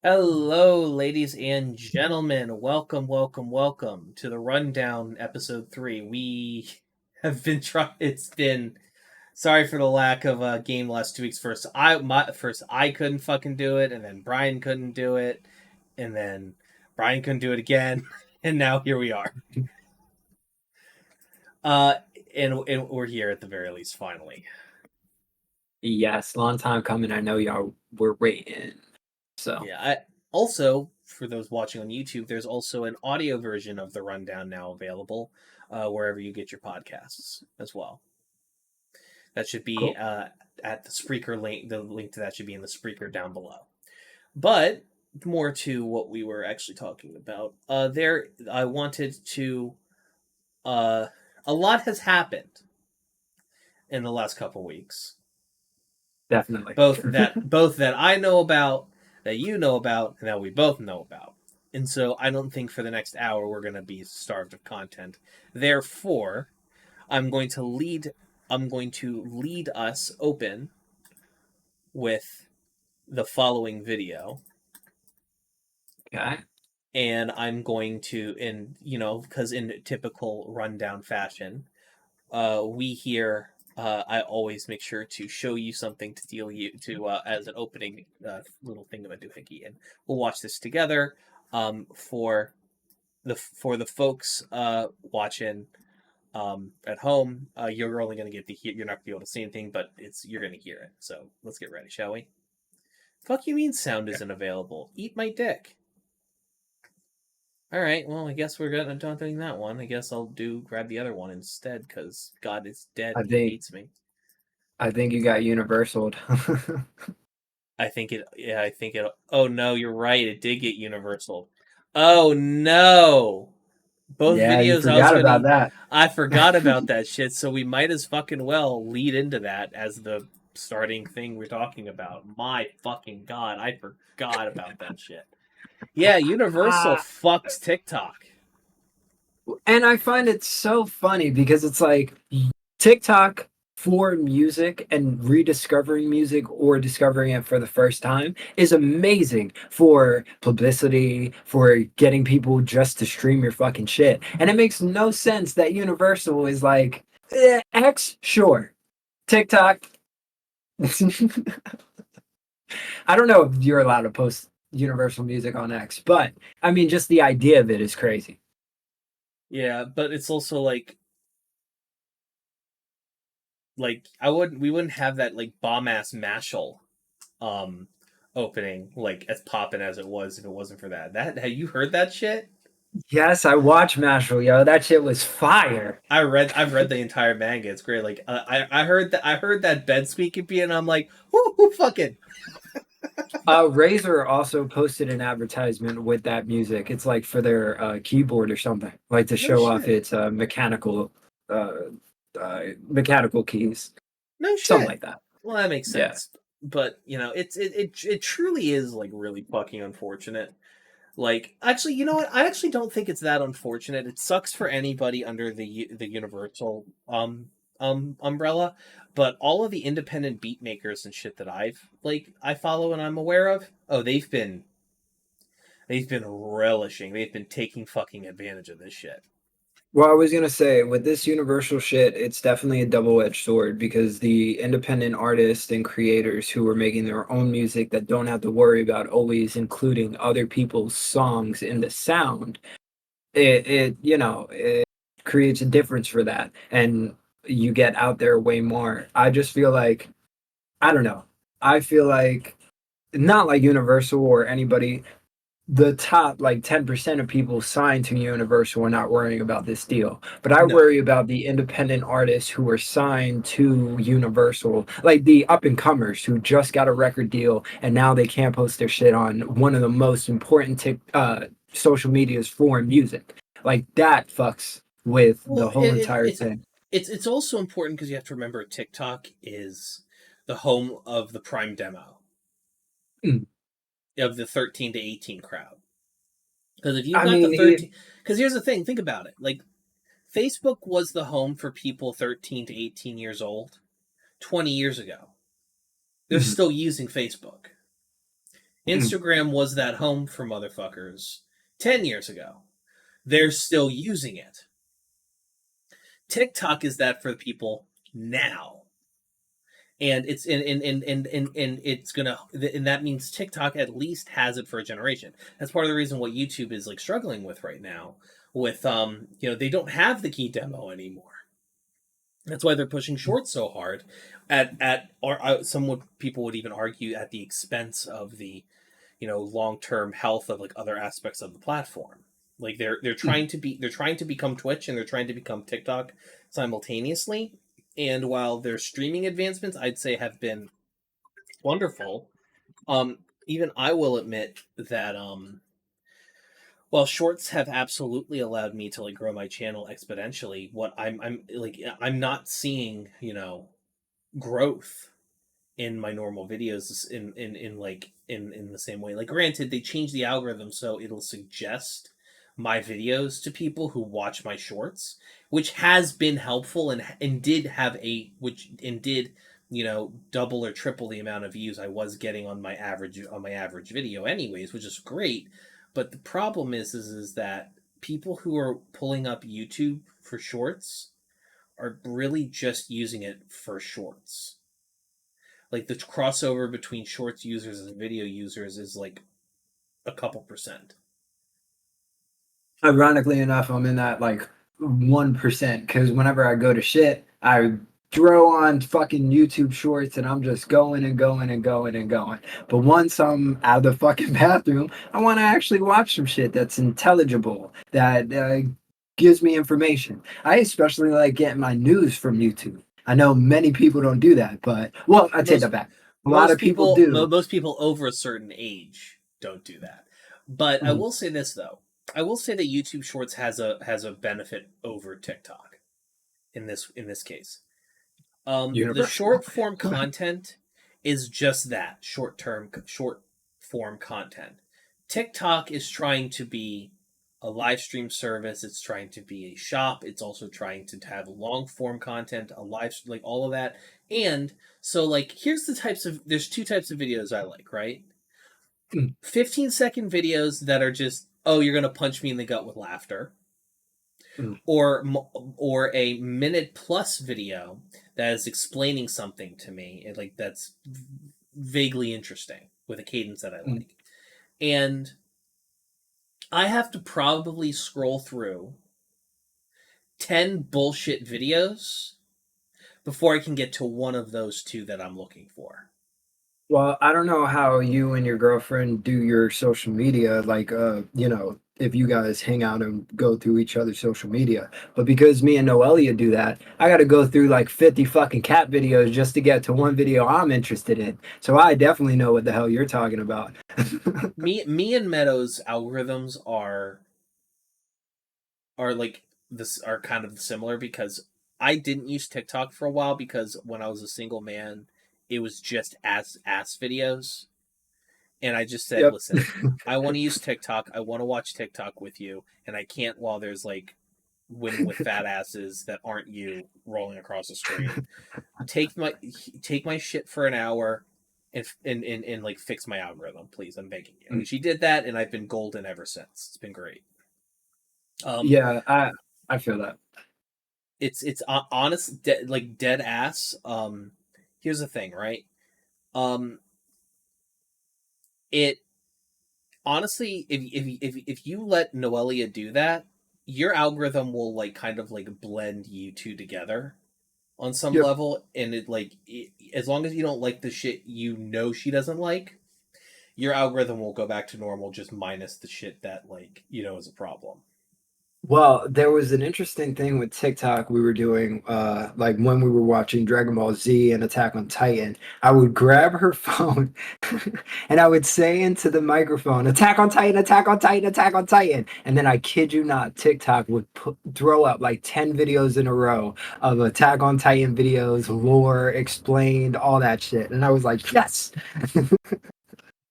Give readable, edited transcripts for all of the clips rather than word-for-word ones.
Hello, ladies and gentlemen. Welcome to the Rundown episode 3. We have been trying. It's been sorry for the lack of a game last 2 weeks. First I couldn't fucking do it, and then Brian couldn't do it, and then Brian couldn't do it again, and now here we are. Uh, and we're here at the very least, finally. Yes, long time coming. I know y'all were waiting. So Yeah. Also, for those watching on YouTube, there's also an audio version of the Rundown now available wherever you get your podcasts as well. That should be cool. at the Spreaker link. The link to that should be in the Spreaker down below. But more to what we were actually talking about. I wanted to. A lot has happened in the last couple weeks. Definitely. Both that I know about, that you know about, and that we both know about. And so I don't think for the next hour we're going to be starved of content. Therefore, I'm going to lead us open with the following video. Okay. And I'm going to, because in typical Rundown fashion, we here, I always make sure to show you something to deal you to as an opening little thing of a doohickey, and we'll watch this together. For the folks watching at home, you're only going to get to hear. You're not going to be able to see anything, but you're going to hear it. So let's get ready, shall we? Fuck you mean sound isn't available? Eat my dick. All right, well, I guess we're not doing that one. I guess I'll grab the other one instead, because God is dead I and he think hates me. I think you got universaled. I think it. Yeah, I think it. Oh no, you're right. It did get universal. Oh no! Both Yeah, you videos I was forgot about gonna. that. I forgot about that shit. So we might as fucking well lead into that as the starting thing we're talking about. My fucking God, I forgot about that shit. Yeah, Universal Ah, fucks TikTok. and I find it so funny because it's like TikTok for music and rediscovering music or discovering it for the first time is amazing for publicity, for getting people just to stream your fucking shit. And it makes no sense that Universal is like, X, sure. TikTok. I don't know if you're allowed to post Universal music on X, but I mean, just the idea of it is crazy. Yeah, but it's also we wouldn't have that like bomb ass Mashal um opening like as poppin' as it was if it wasn't for that. Have you heard that shit? Yes, I watched Mashal, yo. That shit was fire. I've read the entire manga. It's great. Like I heard that bed squeaky and I'm like, whoo fucking. Razer also posted an advertisement with that music. It's like for their keyboard or something, like to No show off shit. its uh, mechanical keys, No something shit. like that. Well, that makes Yeah. sense. But it truly is like really fucking unfortunate. Like, actually, you know what? I actually don't think it's that unfortunate. It sucks for anybody under the Universal umbrella, but all of the independent beat makers and shit that I follow and I'm aware of, oh, they've been relishing. They've been taking fucking advantage of this shit. Well, I was gonna say with this Universal shit, it's definitely a double-edged sword because the independent artists and creators who are making their own music that don't have to worry about always including other people's songs in the sound, it creates a difference for that, and you get out there way more. I just feel like I don't know. I feel like not like Universal or anybody, the top like 10% of people signed to Universal are not worrying about this deal. But I No. worry about the independent artists who are signed to Universal, like the up and comers who just got a record deal and now they can't post their shit on one of the most important social medias for music. Like that fucks with the Well, whole entire thing. it's also important because you have to remember TikTok is the home of the Prime demo Mm. of the 13 to 18 crowd. Because if you've I got the mean, 13, because here's the thing, think about it. Like Facebook was the home for people 13 to 18 years old 20 years ago. They're mhm. still using Facebook. Instagram was that home for motherfuckers 10 years ago. They're still using it. TikTok is that for the people now. And it's and it's gonna and that means TikTok at least has it for a generation. That's part of the reason what YouTube is like struggling with right now. With they don't have the key demo anymore. That's why they're pushing shorts so hard. Or some people would even argue at the expense of the long term health of like other aspects of the platform. Like they're trying to become Twitch and they're trying to become TikTok simultaneously. And while their streaming advancements, I'd say, have been wonderful, even I will admit that while shorts have absolutely allowed me to like grow my channel exponentially, what I'm not seeing growth in my normal videos in the same way. Like, granted, they changed the algorithm so it'll suggest my videos to people who watch my shorts, which has been helpful and did have a which and did double or triple the amount of views I was getting on my average video anyways, which is great. But the problem is that people who are pulling up YouTube for shorts are really just using it for shorts. Like, the crossover between shorts users and video users is like a couple percent. Ironically enough, I'm in that like 1% because whenever I go to shit, I throw on fucking YouTube shorts and I'm just going and going and going and going. But once I'm out of the fucking bathroom, I want to actually watch some shit that's intelligible, that gives me information. I especially like getting my news from YouTube. I know many people don't do that, but well, I take that Most back. A lot of people do. most people over a certain age don't do that. But I Mm, will say this though. I will say that YouTube Shorts has a benefit over TikTok in this case. The universal. short form content is just that, short form content. TikTok is trying to be a live stream service. It's trying to be a shop. It's also trying to have long form content, a live, like all of that. And so, like, there's two types of videos I like, right? Mm, 15-second videos that are just, oh, you're gonna punch me in the gut with laughter, mm, or a minute plus video that is explaining something to me, and like that's vaguely interesting with a cadence that I mm. like. And I have to probably scroll through 10 bullshit videos before I can get to one of those two that I'm looking for. Well, I don't know how you and your girlfriend do your social media, like if you guys hang out and go through each other's social media. But because me and Noelia do that, I gotta go through like 50 fucking cat videos just to get to one video I'm interested in. So I definitely know what the hell you're talking about. Me and Meadows algorithms are like this are kind of similar because I didn't use TikTok for a while because when I was a single man, it was just ass videos, and I just said, Yep. "Listen, I want to use TikTok. I want to watch TikTok with you, and I can't while there's like women with fat asses that aren't you rolling across the screen. Take my take my shit for an hour." And like fix my algorithm, please. I'm begging you. And she did that, and I've been golden ever since. It's been great. Um, Yeah, I feel that. it's honest, like dead ass. Here's the thing, right? Um, it honestly, if you let Noelia do that, your algorithm will like kind of like blend you two together on some Yep. level, and as long as you don't like the shit she doesn't like, your algorithm will go back to normal, just minus the shit that is a problem. Well, there was an interesting thing with TikTok we were doing, like when we were watching Dragon Ball Z and Attack on Titan. I would grab her phone and I would say into the microphone, Attack on Titan, Attack on Titan, Attack on Titan. And then I kid you not, TikTok would throw up like 10 videos in a row of Attack on Titan videos, lore explained, all that shit. And I was like, yes.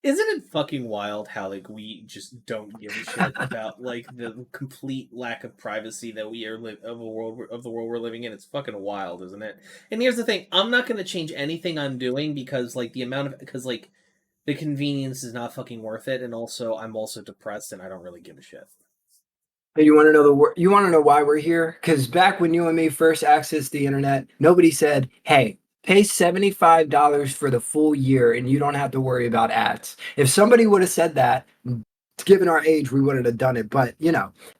Isn't it fucking wild how like we just don't give a shit about like the complete lack of privacy that we are of the world we're living in? It's fucking wild, isn't it? And here's the thing: I'm not going to change anything I'm doing because like the amount of because like The convenience is not fucking worth it, and also I'm also depressed and I don't really give a shit. Hey, you want to know you want to know why we're here? Because back when you and me first accessed the internet, nobody said, "Hey, pay $75 for the full year and you don't have to worry about ads." If somebody would have said that, given our age, we wouldn't have done it. But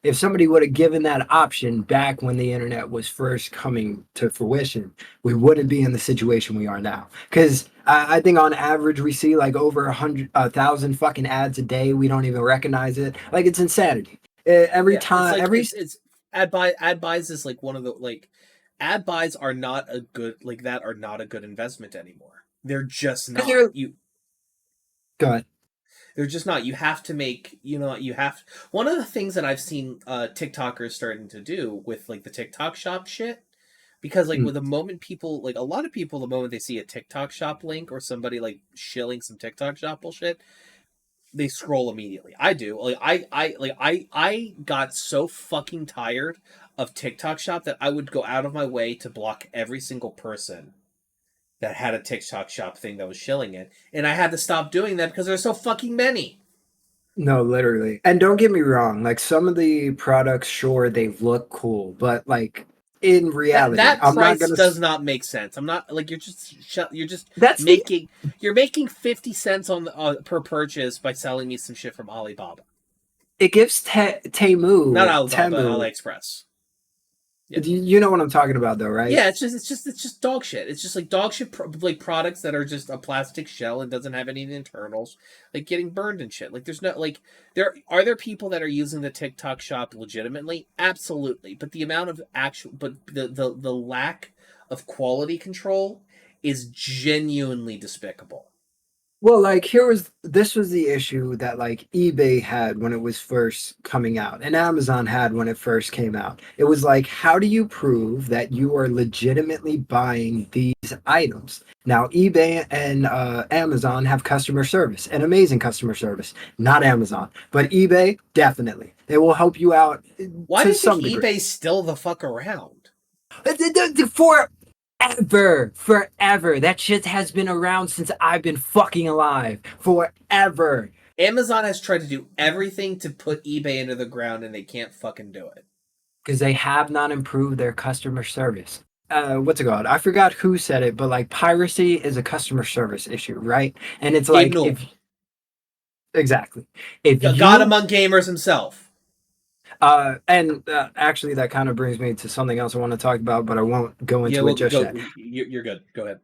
if somebody would have given that option back when the internet was first coming to fruition, we wouldn't be in the situation we are now. Because I think on average we see like over 1,000 fucking ads a day. We don't even recognize it. Like it's insanity. Every Yeah, it's time, like every it's ad buys is like one of the like ad buys are not a good like that are not a good investment anymore. They're just because not. you're You go ahead. they're just not. You have to make, you have one of the things that I've seen TikTokers starting to do with like the TikTok shop shit, because like Mm. with the moment people like a lot of people the moment they see a TikTok shop link or somebody like shilling some TikTok shop bullshit, they scroll immediately. I do. I got so fucking tired of TikTok shop that I would go out of my way to block every single person that had a TikTok shop thing that was shilling it. And I had to stop doing that because there's so fucking many. No, literally. And don't get me wrong, like some of the products, sure, they look cool, but like in That reality, that I'm not price gonna. does not make sense. I'm not like you're just That's the making you're making 50 cents on the, per purchase by selling me some shit from Alibaba. it gives Not Temu Alibaba, Temu. AliExpress. Yeah. You know what I'm talking about, though, right? Yeah, it's just dog shit. It's just like dog shit, like products that are just a plastic shell and doesn't have any internals, like getting burned and shit. Like there's no like there people that are using the TikTok shop legitimately, absolutely, but the amount of actual, but the lack of quality control is genuinely despicable. Well, like this was the issue that like eBay had when it was first coming out, and Amazon had when it first came out. It was like, how do you prove that you are legitimately buying these items? Now, eBay and Amazon have customer service, and amazing customer service. Not Amazon, but eBay definitely. They will help you out Why do to you think some degree. eBay's still the fuck around? Forever. That shit has been around since I've been fucking alive. Forever. Amazon has tried to do everything to put eBay into the ground and they can't fucking do it. Because they have not improved their customer service. What's it called? I forgot who said it, but like piracy is a customer service issue, right? And it's Gabe like Newell, if exactly if God you among gamers himself. and actually that kind of brings me to something else I want to talk about, but I won't go Yeah, into it well, just go. yet. You're good. Go ahead.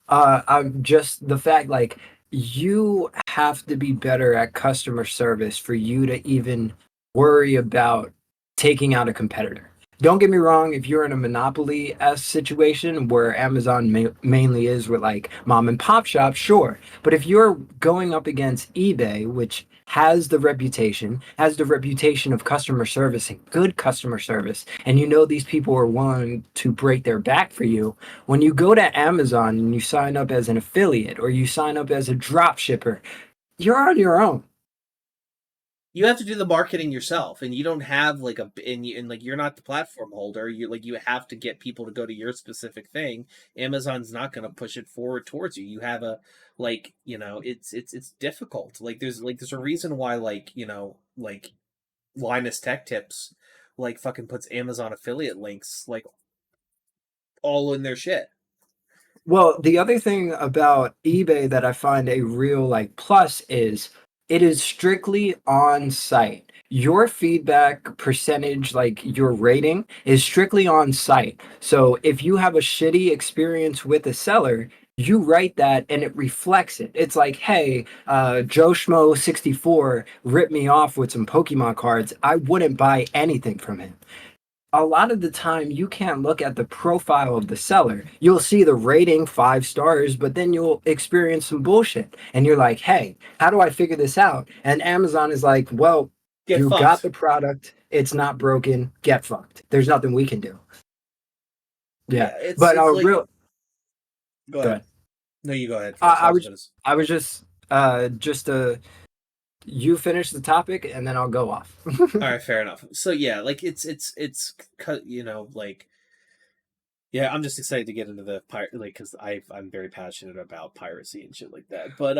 I'm just the fact like you have to be better at customer service for you to even worry about taking out a competitor. Don't get me wrong, if you're in a monopoly s situation where Amazon mainly is with like mom and pop shops, sure. But if you're going up against eBay, which has the reputation of customer service and good customer service, and you know these people are willing to break their back for you, when you go to Amazon and you sign up as an affiliate or you sign up as a drop shipper, you're on your own. You have to do the marketing yourself, and you don't have like and like you're not the platform holder. You have to get people to go to your specific thing. Amazon's not going to push it forward towards you. You have a it's difficult. There's a reason why like Linus Tech Tips fucking puts Amazon affiliate links like all in their shit. Well, the other thing about eBay that I find a real like plus is it is strictly on site. Your feedback percentage, like your rating, is strictly on site. So if you have a shitty experience with a seller, you write that and it reflects it. It's like, hey, Joe Schmo 64 ripped me off with some Pokemon cards. I wouldn't buy anything from him. A lot of the time you can't look at the profile of the seller. You'll see the rating 5 stars, but then you'll experience some bullshit. And you're like, hey, how do I figure this out? And Amazon is like, well, Get you got fucked. the product. It's not broken. Get fucked. There's nothing we can do. Yeah. Yeah, But it's like real go go ahead. ahead. No, you go ahead I, first. I I was was gonna. I was just you finish the topic and then I'll go off. All right, fair enough. So yeah, like like yeah, I'm just excited to get into the pirate, like, because I'm very passionate about piracy and shit like that. But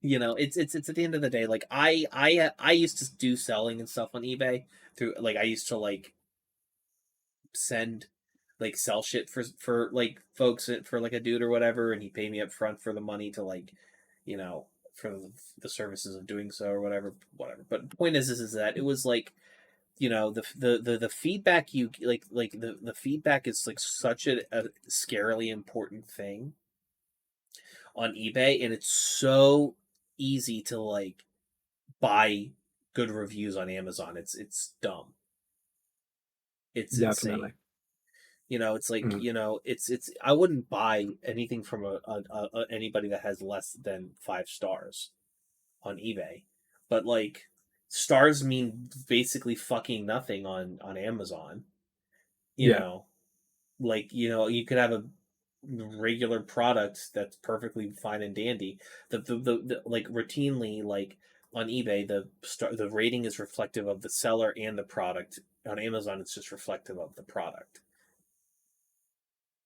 It's at the end of the day, like I used to do selling and stuff on eBay through, like, I used to like send, like, sell shit for like folks, for like a dude or whatever, and he paid me up front for the money to, like, for the services of doing so or whatever. But the point is that it was like, the feedback you like the feedback is like such a scarily important thing on eBay, and it's so easy to like buy good reviews on Amazon. It's dumb. It's insane. Definitely. It's like, Mm. it's I wouldn't buy anything from anybody that has less than 5 stars on eBay. But like, stars mean basically fucking nothing on Amazon. You Yeah, know, like, you could have a regular product that's perfectly fine and dandy. The like, routinely, like, on eBay, the rating is reflective of the seller and the product. On Amazon, it's just reflective of the product.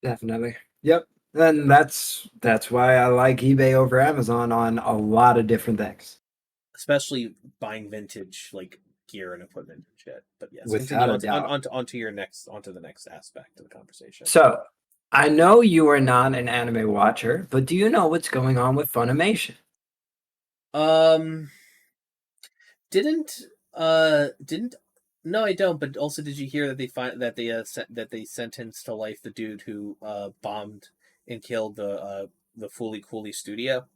definitely. Yep. And that's why I like eBay over Amazon on a lot of different things. Especially buying vintage, like, gear and equipment and shit. But yes, Without continue a on doubt. onto the next aspect of the conversation. So, I know you are not an anime watcher, but do you know what's going on with Funimation? Um, didn't didn't No, I don't. But also, did you hear that they sentenced to life the dude who bombed and killed the Fooly Cooly studio?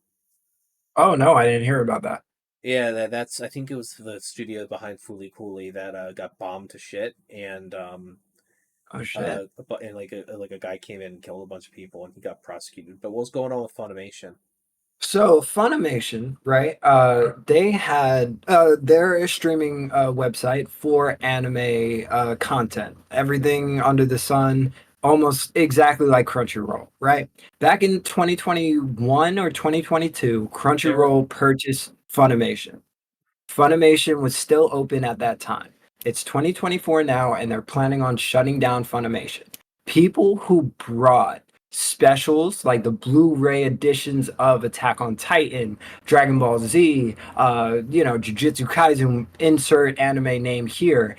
Oh no, I didn't hear about that. Yeah, that's I think it was the studio behind Fooly Cooly that got bombed to shit, and Oh shit. like a guy came in and killed a bunch of people, and he got prosecuted. But what's going on with Funimation? So Funimation, right? They had they're a streaming website for anime content, everything under the sun, almost exactly like Crunchyroll, right? Back in 2021 or 2022, They're Crunchyroll purchased Funimation. Funimation was still open at that time. It's 2024 now, and they're planning on shutting down Funimation. People who brought specials like the Blu-ray editions of Attack on Titan, Dragon Ball Z, Jujutsu Kaisen, insert anime name here,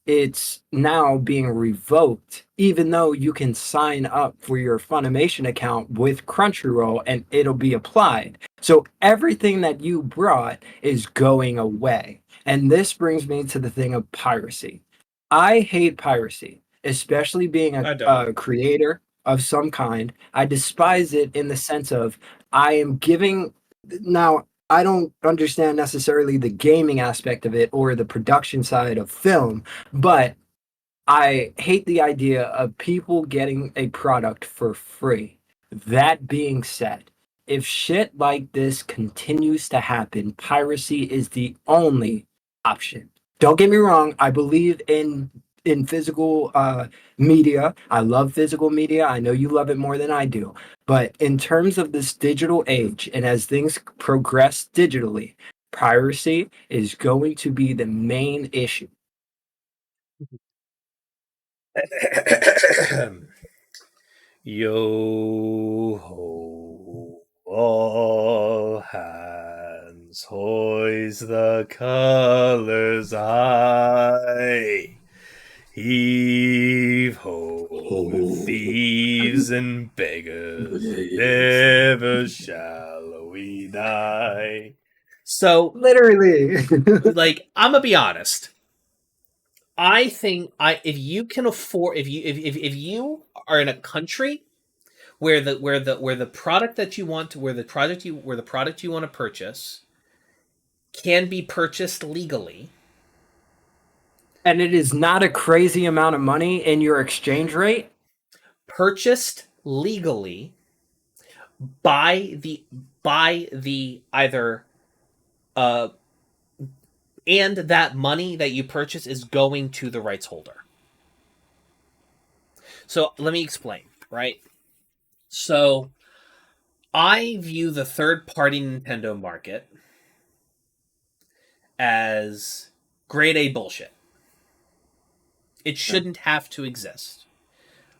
it's now being revoked, even though you can sign up for your Funimation account with Crunchyroll and it'll be applied. So everything that you brought is going away. And this brings me to the thing of piracy. I hate piracy, especially being I don't. a creator of some kind. I despise it in the sense of I am giving. Now, I don't understand necessarily the gaming aspect of it or the production side of film, but I hate the idea of people getting a product for free. That being said, if shit like this continues to happen, piracy is the only option. Don't get me wrong, I believe in physical media. I love physical media. I know you love it more than I do. But in terms of this digital age and as things progress digitally, piracy is going to be the main issue. Yo ho, all hands, hoist the colors high. Heave ho, thieves and beggars, never shall we die. So, Literally. like, I'm gonna be honest. I think I if you can afford if you are in a country where the product that you want to where the product you want to purchase can be purchased legally, And it is not a crazy amount of money in your exchange rate. purchased legally by the either uh and that money that you purchase is going to the rights holder. So let me explain, right? So I view the third party Nintendo market as grade A bullshit. It Okay. shouldn't have to exist.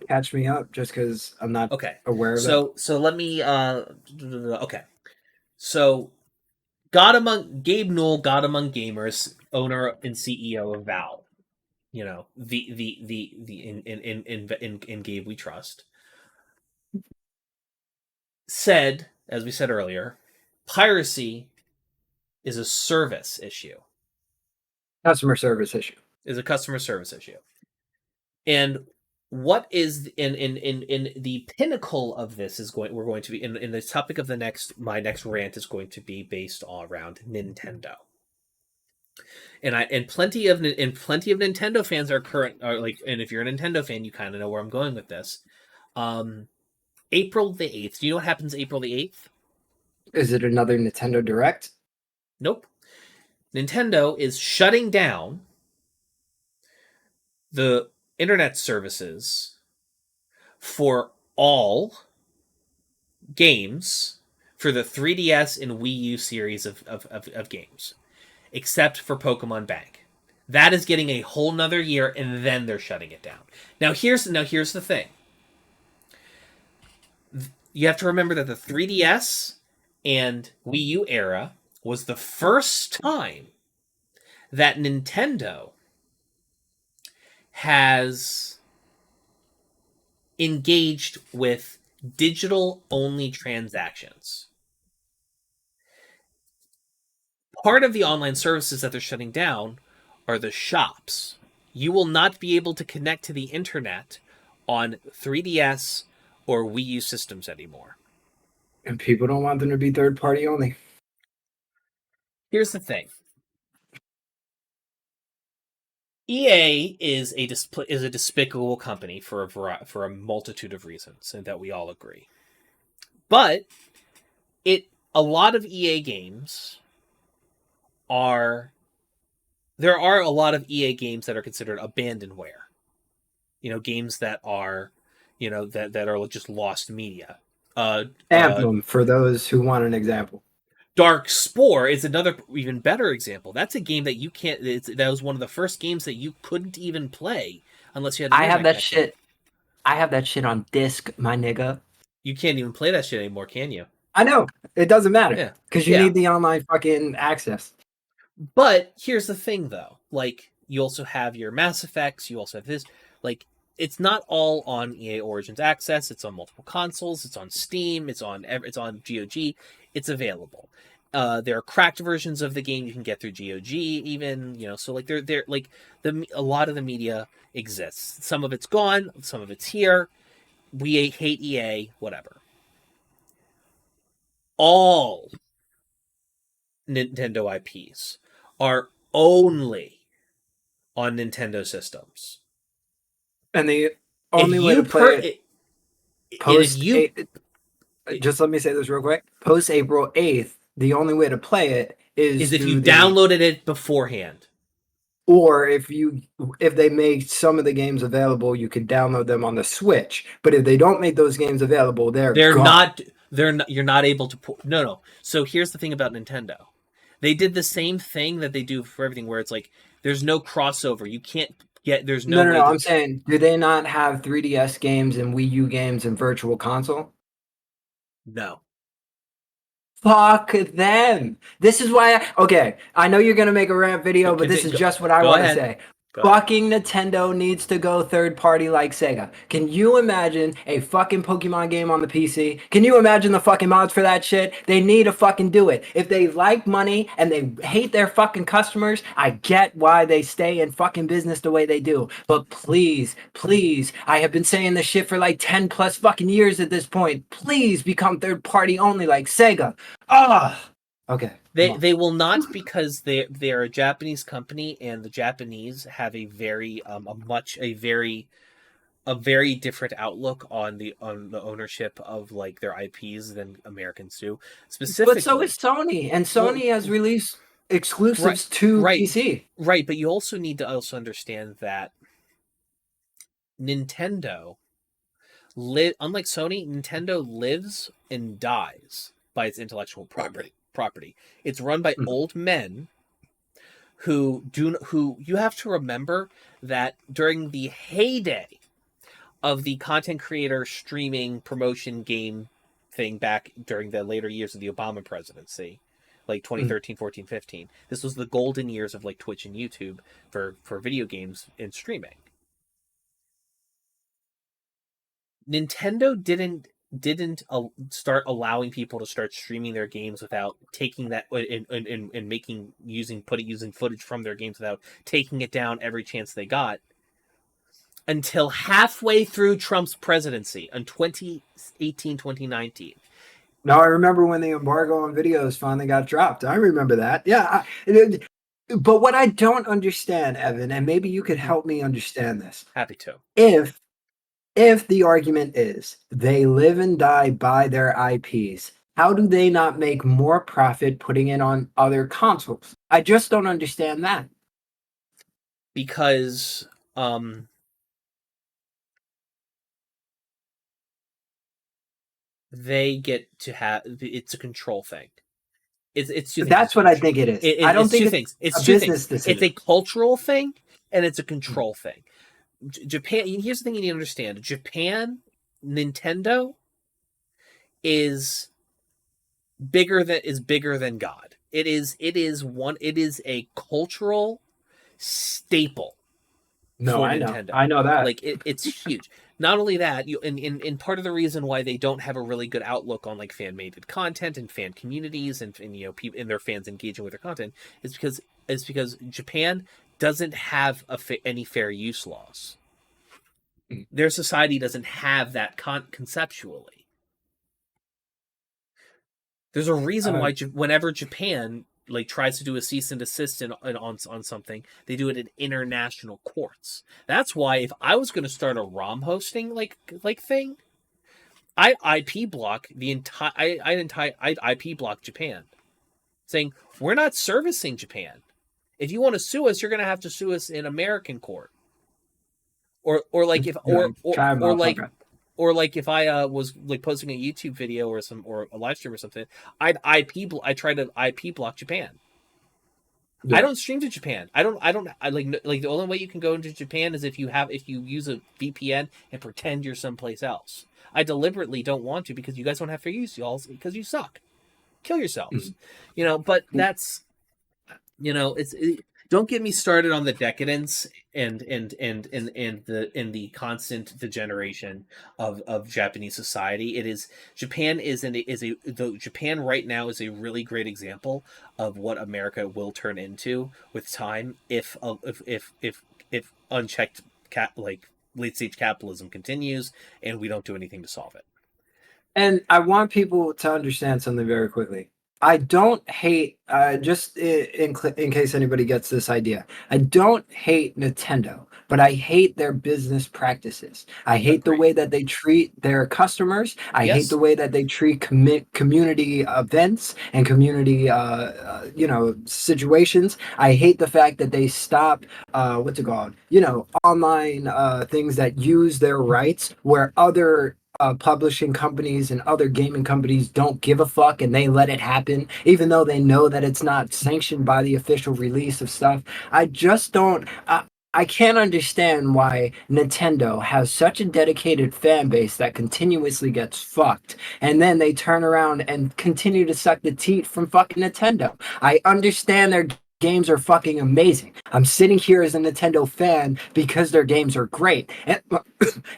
Catch me up just because I'm not Okay. aware of it. So let me okay. So Gabe Newell, God Among Gamers, owner and CEO of Valve. You know, in Gabe we trust, said, as we said earlier, piracy is a service issue. Customer service issue. Is a customer service issue. And what is in the pinnacle of this is we're going to be in the topic of my next rant is going to be based all around Nintendo. And plenty of Nintendo fans are like, and if you're a Nintendo fan, you kind of know where I'm going with this. April the 8th. Do you know what happens April the 8th? Is it another Nintendo Direct? Nope. Nintendo is shutting down the internet services for all games for the 3DS and Wii U series of games, except for Pokemon Bank. That is getting a whole nother year, and then they're shutting it down. Now here's the thing. You have to remember that the 3DS and Wii U era was the first time that Nintendo has engaged with digital-only transactions. Part of the online services that they're shutting down are the shops. You will not be able to connect to the internet on 3DS or Wii U systems anymore. And people don't want them to be third-party only. Here's the thing. EA is a despicable company for a multitude of reasons, and that we all agree. But a lot of EA games there are a lot of EA games that are considered abandonware. You know, games that are, you know, that are just lost media. Anthem, for those who want an example. Dark Spore is another even better example. That's a game that you can't. That was one of the first games that you couldn't even play unless you had. I have that shit. I have that shit on disc, my nigga. You can't even play that shit anymore, can you? I know. It doesn't matter. Because you need the online fucking access. But here's the thing, though. Like, you also have your Mass Effects. You also have this. Like, it's not all on EA Origins Access. It's on multiple consoles. It's on Steam. It's on GOG. It's available. There are cracked versions of the game you can get through GOG, even, you know. So like they're like a lot of the media exists. Some of it's gone. Some of it's here. We hate EA. Whatever. All Nintendo IPs are only on Nintendo systems. And the only way to play just let me say this real quick. Post April 8th, the only way to play it is if you downloaded it beforehand. Or if they make some of the games available, you could download them on the Switch. But if they don't make those games available, they're gone. You're not able to no. So here's the thing about Nintendo. They did the same thing that they do for everything, where it's like there's no crossover. You can't get No. I'm saying, do they not have 3DS games and Wii U games and Virtual Console? No. Fuck them. This is why I know you're going to make a rant video, but this is just what I want to say. Fucking Nintendo needs to go third party like Sega. Can you imagine a fucking Pokemon game on the PC? Can you imagine the fucking mods for that shit? They need to fucking do it. If they like money and they hate their fucking customers, I get why they stay in fucking business the way they do. But please, I have been saying this shit for like 10 plus fucking years at this point. Please become third party only like Sega. Okay. They will not, because they're a Japanese company, and the Japanese have a very very different outlook on the ownership of like their IPs than Americans do. Specifically, but so is Sony, and Sony has released exclusives to PC. Right, but you also need to understand that Nintendo, unlike Sony, Nintendo lives and dies by its intellectual property. It's run by old men who you have to remember that during the heyday of the content creator streaming promotion game thing back during the later years of the Obama presidency, like 2013, 14, 15. This was the golden years of like Twitch and YouTube for video games and streaming. Nintendo didn't start allowing people to start streaming their games without taking that and making using footage from their games without taking it down every chance they got until halfway through Trump's presidency in 2018, 2019. No, I remember when the embargo on videos finally got dropped. I remember that. Yeah. But what I don't understand, Evan, and maybe you could help me understand this. Happy to. If the argument is they live and die by their IPs, how do they not make more profit putting it on other consoles? I just don't understand that. Because they get to have, it's a control thing. It's two things. That's what I think it is. I don't think two things. It's a two business things. decision. It's a cultural thing and it's a control thing. Japan. Here's the thing you need to understand: Japan, Nintendo is bigger than God. It is a cultural staple. No, I Nintendo. I know that. Like it's huge. Not only that, and part of the reason why they don't have a really good outlook on like fan-made content and fan communities and people and their fans engaging with their content is because Japan doesn't have any fair use laws. Their society doesn't have that conceptually. There's a reason why whenever Japan like tries to do a cease and desist on something, they do it in international courts. That's why if I was going to start a ROM hosting like thing, I IP block the entire I IP block Japan, saying we're not servicing Japan. If you want to sue us, you're going to have to sue us in American court. Or like if like if I was like posting a YouTube video or a live stream or something, I try to IP block Japan. Yeah. I don't stream to Japan. I like the only way you can go into Japan is if you use a VPN and pretend you're someplace else. I deliberately don't want to because you guys don't have fair use, y'all, because you suck. Kill yourselves. But that's don't get me started on the decadence and the constant degeneration of Japanese society. Japan right now is a really great example of what America will turn into with time if unchecked late stage capitalism continues and we don't do anything to solve it. And I want people to understand something very quickly. I don't hate, just in case anybody gets this idea, I don't hate Nintendo, but I hate their business practices. I hate the way that they treat their customers. I hate the way that they treat community events and community, situations. I hate the fact that they stop, online things that use their rights where other publishing companies and other gaming companies don't give a fuck and they let it happen even though they know that it's not sanctioned by the official release of stuff. I just don't I can't understand why Nintendo has such a dedicated fan base that continuously gets fucked and then they turn around and continue to suck the teat from fucking Nintendo. I understand their games are fucking amazing. I'm sitting here as a Nintendo fan because their games are great.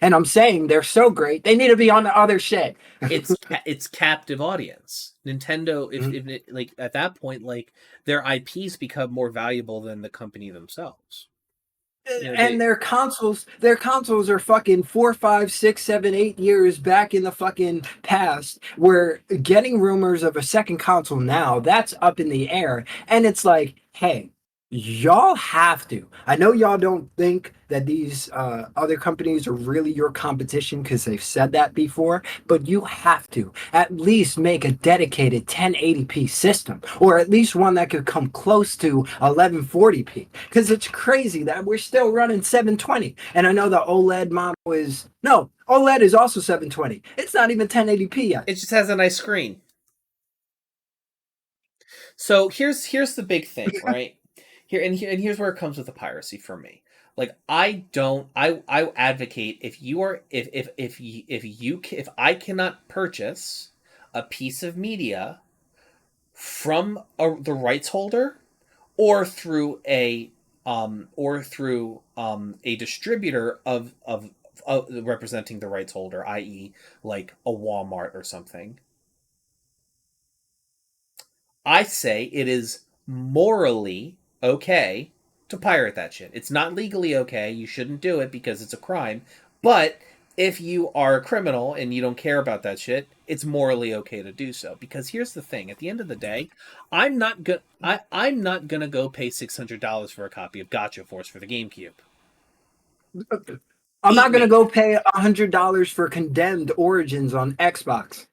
And I'm saying they're so great, they need to be on the other shit. It's captive audience. Nintendo, if like at that point, like their IPs become more valuable than the company themselves. And their consoles are fucking 4, 5, 6, 7, 8 years back in the fucking past. We're getting rumors of a second console now. That's up in the air. And it's like, hey, y'all have to. I know y'all don't think that these other companies are really your competition because they've said that before, but you have to at least make a dedicated 1080p system, or at least one that could come close to 1140p, because it's crazy that we're still running 720. And I know the OLED model OLED is also 720. It's not even 1080p yet. It just has a nice screen. So here's the big thing, right? Here's where it comes with the piracy for me. Like I advocate if I cannot purchase a piece of media from the rights holder, or through a distributor of representing the rights holder, i.e., like a Walmart or something. I say it is morally okay to pirate that shit. It's not legally okay. You shouldn't do it because it's a crime. But if you are a criminal and you don't care about that shit, it's morally okay to do so. Because here's the thing: at the end of the day, I'm not gonna go pay $600 for a copy of Gotcha Force for the GameCube. I'm Eat not gonna me. go pay $100 for Condemned Origins on Xbox.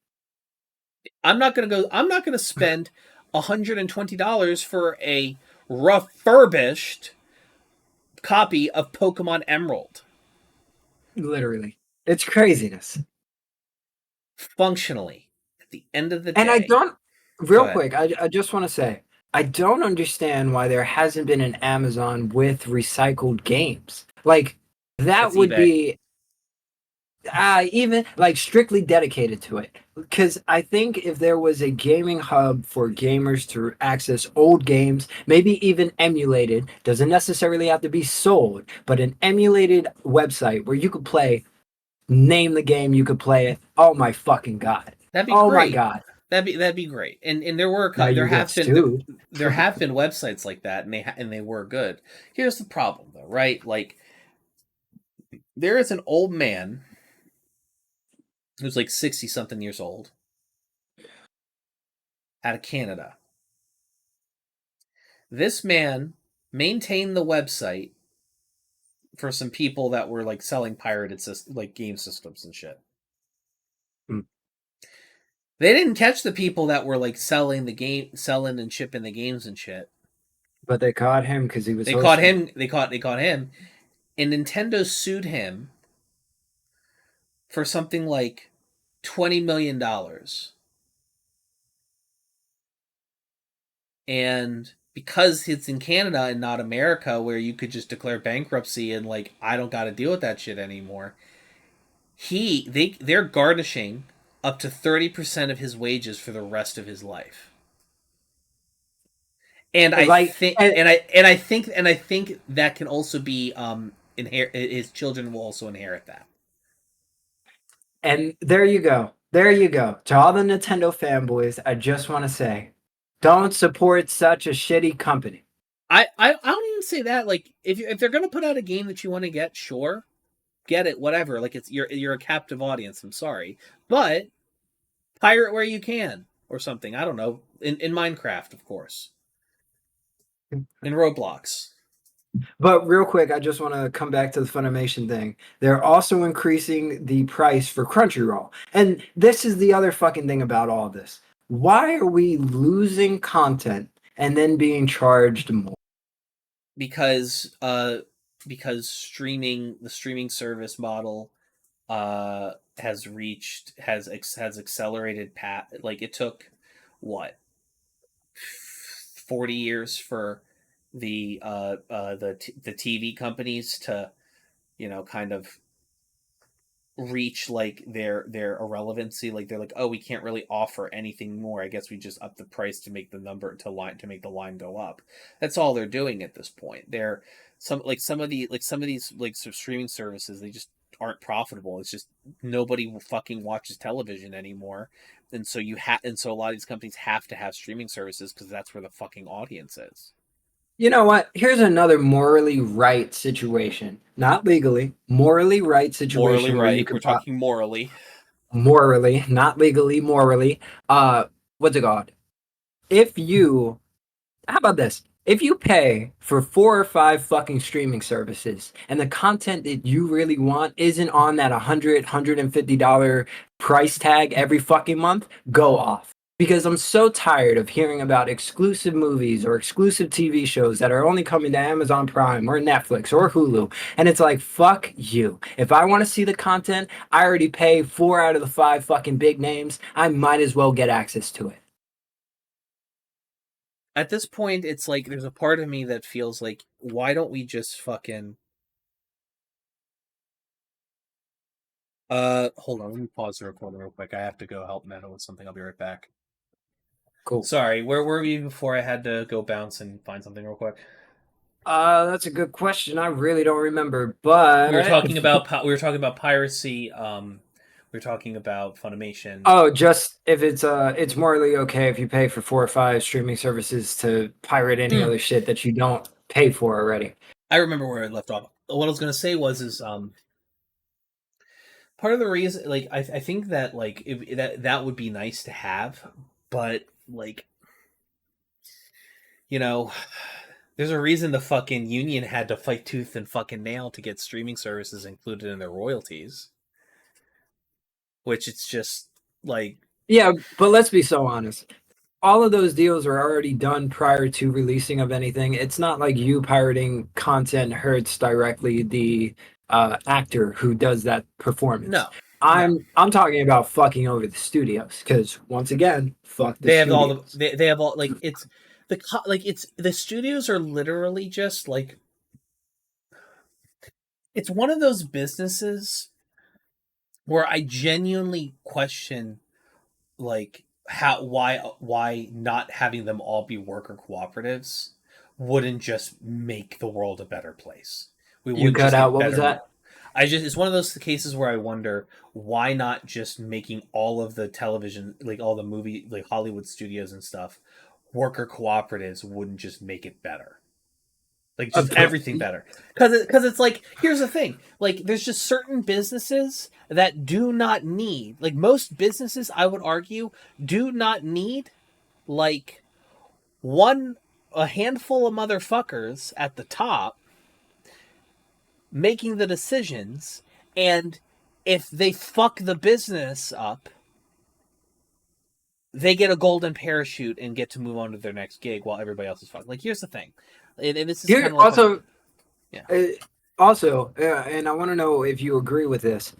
I'm not gonna spend $120 for a refurbished copy of Pokemon Emerald. Literally, it's craziness. Functionally, at the end of the And I day, don't, go real ahead. quick, I just want to say, I don't understand why there hasn't been an Amazon with recycled games. Like, that That's would eBay. be even like strictly dedicated to it. Because I think if there was a gaming hub for gamers to access old games, maybe even emulated, doesn't necessarily have to be sold, but an emulated website where you could play, name the game, you could play it. Oh my fucking God. That'd be Oh my great. God. That'd be great. And Now there you get have been there, sued. there have been websites like that, and they were good. Here's the problem, though, right? Like there is an old man who's like 60 something years old out of Canada. This man maintained the website for some people that were like selling pirated like game systems and shit. Hmm. They didn't catch the people that were like selling and shipping the games and shit. But they caught him because he was They caught hosting. him. They caught him, and Nintendo sued him for something like $20 million. And because it's in Canada and not America, where you could just declare bankruptcy and like I don't got to deal with that shit anymore, they're garnishing up to 30% of his wages for the rest of his life. And I Like, think and, and I think that can also be inherit, his children will also inherit that. and there you go. There you go. To all the Nintendo fanboys, I just want to say, don't support such a shitty company. I don't even say that. Like if they're gonna put out a game that you want to get, sure, get it, whatever. Like it's you're a captive audience. I'm sorry, but pirate where you can or something. I don't know. In Minecraft, of course. In Roblox. But real quick, I just want to come back to the Funimation thing. They're also increasing the price for Crunchyroll. And this is the other fucking thing about all this. Why are we losing content and then being charged more? Because the streaming service model has accelerated like it took what 40 years for the TV companies to kind of reach like their irrelevancy. Like they're like, oh, we can't really offer anything more, I guess we just up the price to make the number to make the line go up. That's all they're doing at this point. They're some of these like streaming services, they just aren't profitable. It's just nobody fucking watches television anymore, and so a lot of these companies have to have streaming services because that's where the fucking audience is. You know what? Here's another morally right situation. Not legally, morally right Morally situation where you right, we're could talking morally. morally, not legally, morally. What's it called? If you How about this? If you pay for 4 or 5 fucking streaming services and the content that you really want isn't on that $150 price tag every fucking month, go off. Because I'm so tired of hearing about exclusive movies or exclusive TV shows that are only coming to Amazon Prime or Netflix or Hulu. And it's like, fuck you. If I want to see the content, I already pay 4 out of the 5 fucking big names. I might as well get access to it. At this point, it's like there's a part of me that feels like, why don't we just fucking hold on, let me pause the recording real quick. I have to go help Meadow with something. I'll be right back. Cool. Sorry, where were we before I had to go bounce and find something real quick? That's a good question. I really don't remember, but We were talking about piracy. We were talking about Funimation. oh, just if it's morally okay if you pay for 4 or 5 streaming services to pirate any Mm, other shit that you don't pay for already. I remember where I left off. What I was gonna say was is part of the reason, like I think that like that would be nice to have, but like you know, there's a reason the fucking union had to fight tooth and fucking nail to get streaming services included in their royalties, which it's just like Yeah, but let's be so honest. All of those deals are already done prior to releasing of anything. It's not like you pirating content hurts directly the actor who does that performance. no, no. I'm talking about fucking over the studios because once again, fuck the They have all studios. they have all like it's the studios are literally just like it's one of those businesses where I genuinely question like why not having them all be worker cooperatives wouldn't just make the world a better place. We You would cut just out. get What was better. that? It's one of those cases where I wonder why not just making all of the television, like all the movie, like Hollywood studios and stuff, worker cooperatives wouldn't just make it better, like just Per- everything better. Because it's like here's the thing, like there's just certain businesses that do not need, like most businesses, I would argue, do not need like a handful of motherfuckers at the top making the decisions, and if they fuck the business up, they get a golden parachute and get to move on to their next gig while everybody else is fucked. Like, here's the thing, and this is Here kind of like what, also, yeah. and I want to know if you agree with this.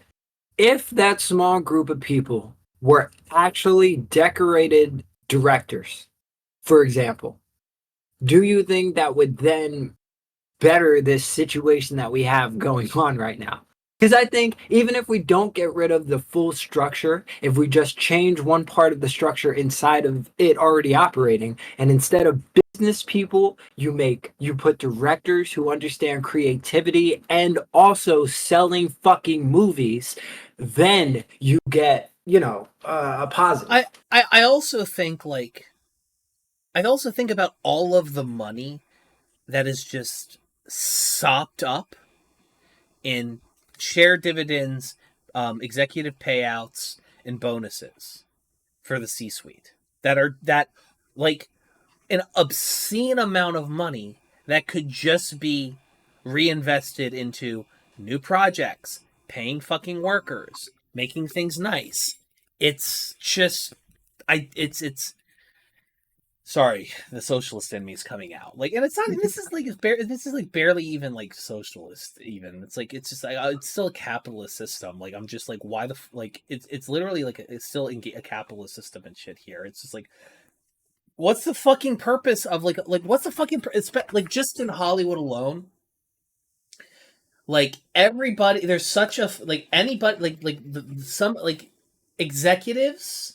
If that small group of people were actually decorated directors, for example, do you think that would then better this situation that we have going on right now? Because I think even if we don't get rid of the full structure, if we just change one part of the structure inside of it already operating, and instead of business people, you put directors who understand creativity and also selling fucking movies, then you get, a positive. I also think like I also think about all of the money that is just sopped up in share dividends, executive payouts, and bonuses for the C-suite that like an obscene amount of money that could just be reinvested into new projects, paying fucking workers, making things nice. It's just it's sorry, the socialist in me is coming out. Like, and it's not. And this is like barely even like socialist. Even it's just like it's still a capitalist system. Like, I'm just like, why like it's literally like it's still a capitalist system and shit here. It's just like, what's the fucking purpose of like what's the fucking like just in Hollywood alone? Like everybody, there's such a like anybody some like executives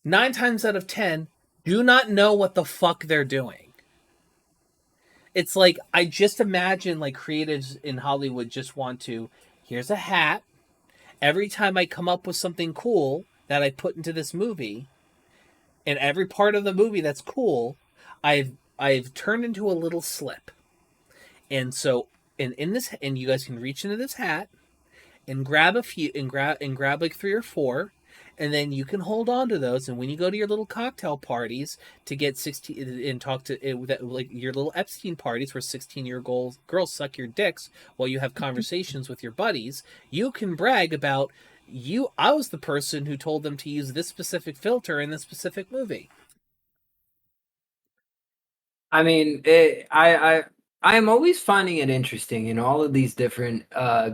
9 times out of 10 do not know what the fuck they're doing. It's like I just imagine like creatives in Hollywood just want to, here's a hat. Every time I come up with something cool that I put into this movie, and every part of the movie that's cool, I've turned into a little slip. And so in this, and you guys can reach into this hat and grab a few and grab like 3 or 4, and then you can hold on to those, and when you go to your little cocktail parties to get 16 and talk to like your little Epstein parties where 16-year-old girls suck your dicks while you have conversations with your buddies, you can brag about I was the person who told them to use this specific filter in this specific movie. I mean, I am always finding it interesting in all of these different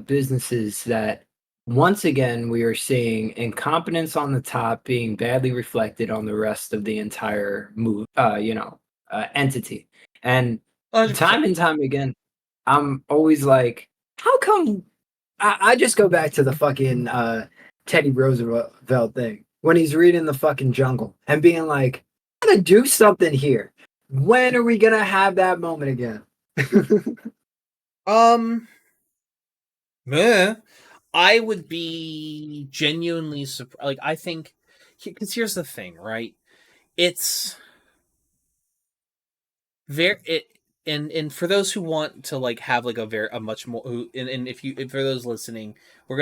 businesses that once again we are seeing incompetence on the top being badly reflected on the rest of the entire entity. And time 100%. and time again, I'm always like, how come? I just go back to the fucking Teddy Roosevelt thing. when he's reading The Fucking Jungle and being like, "I gotta do something here. When are we gonna have that moment again?" Meh. I would be genuinely surprised. Like, I think, because here's the thing, right? It's very it, and for those who want to like have like a much more who and if for those listening, we're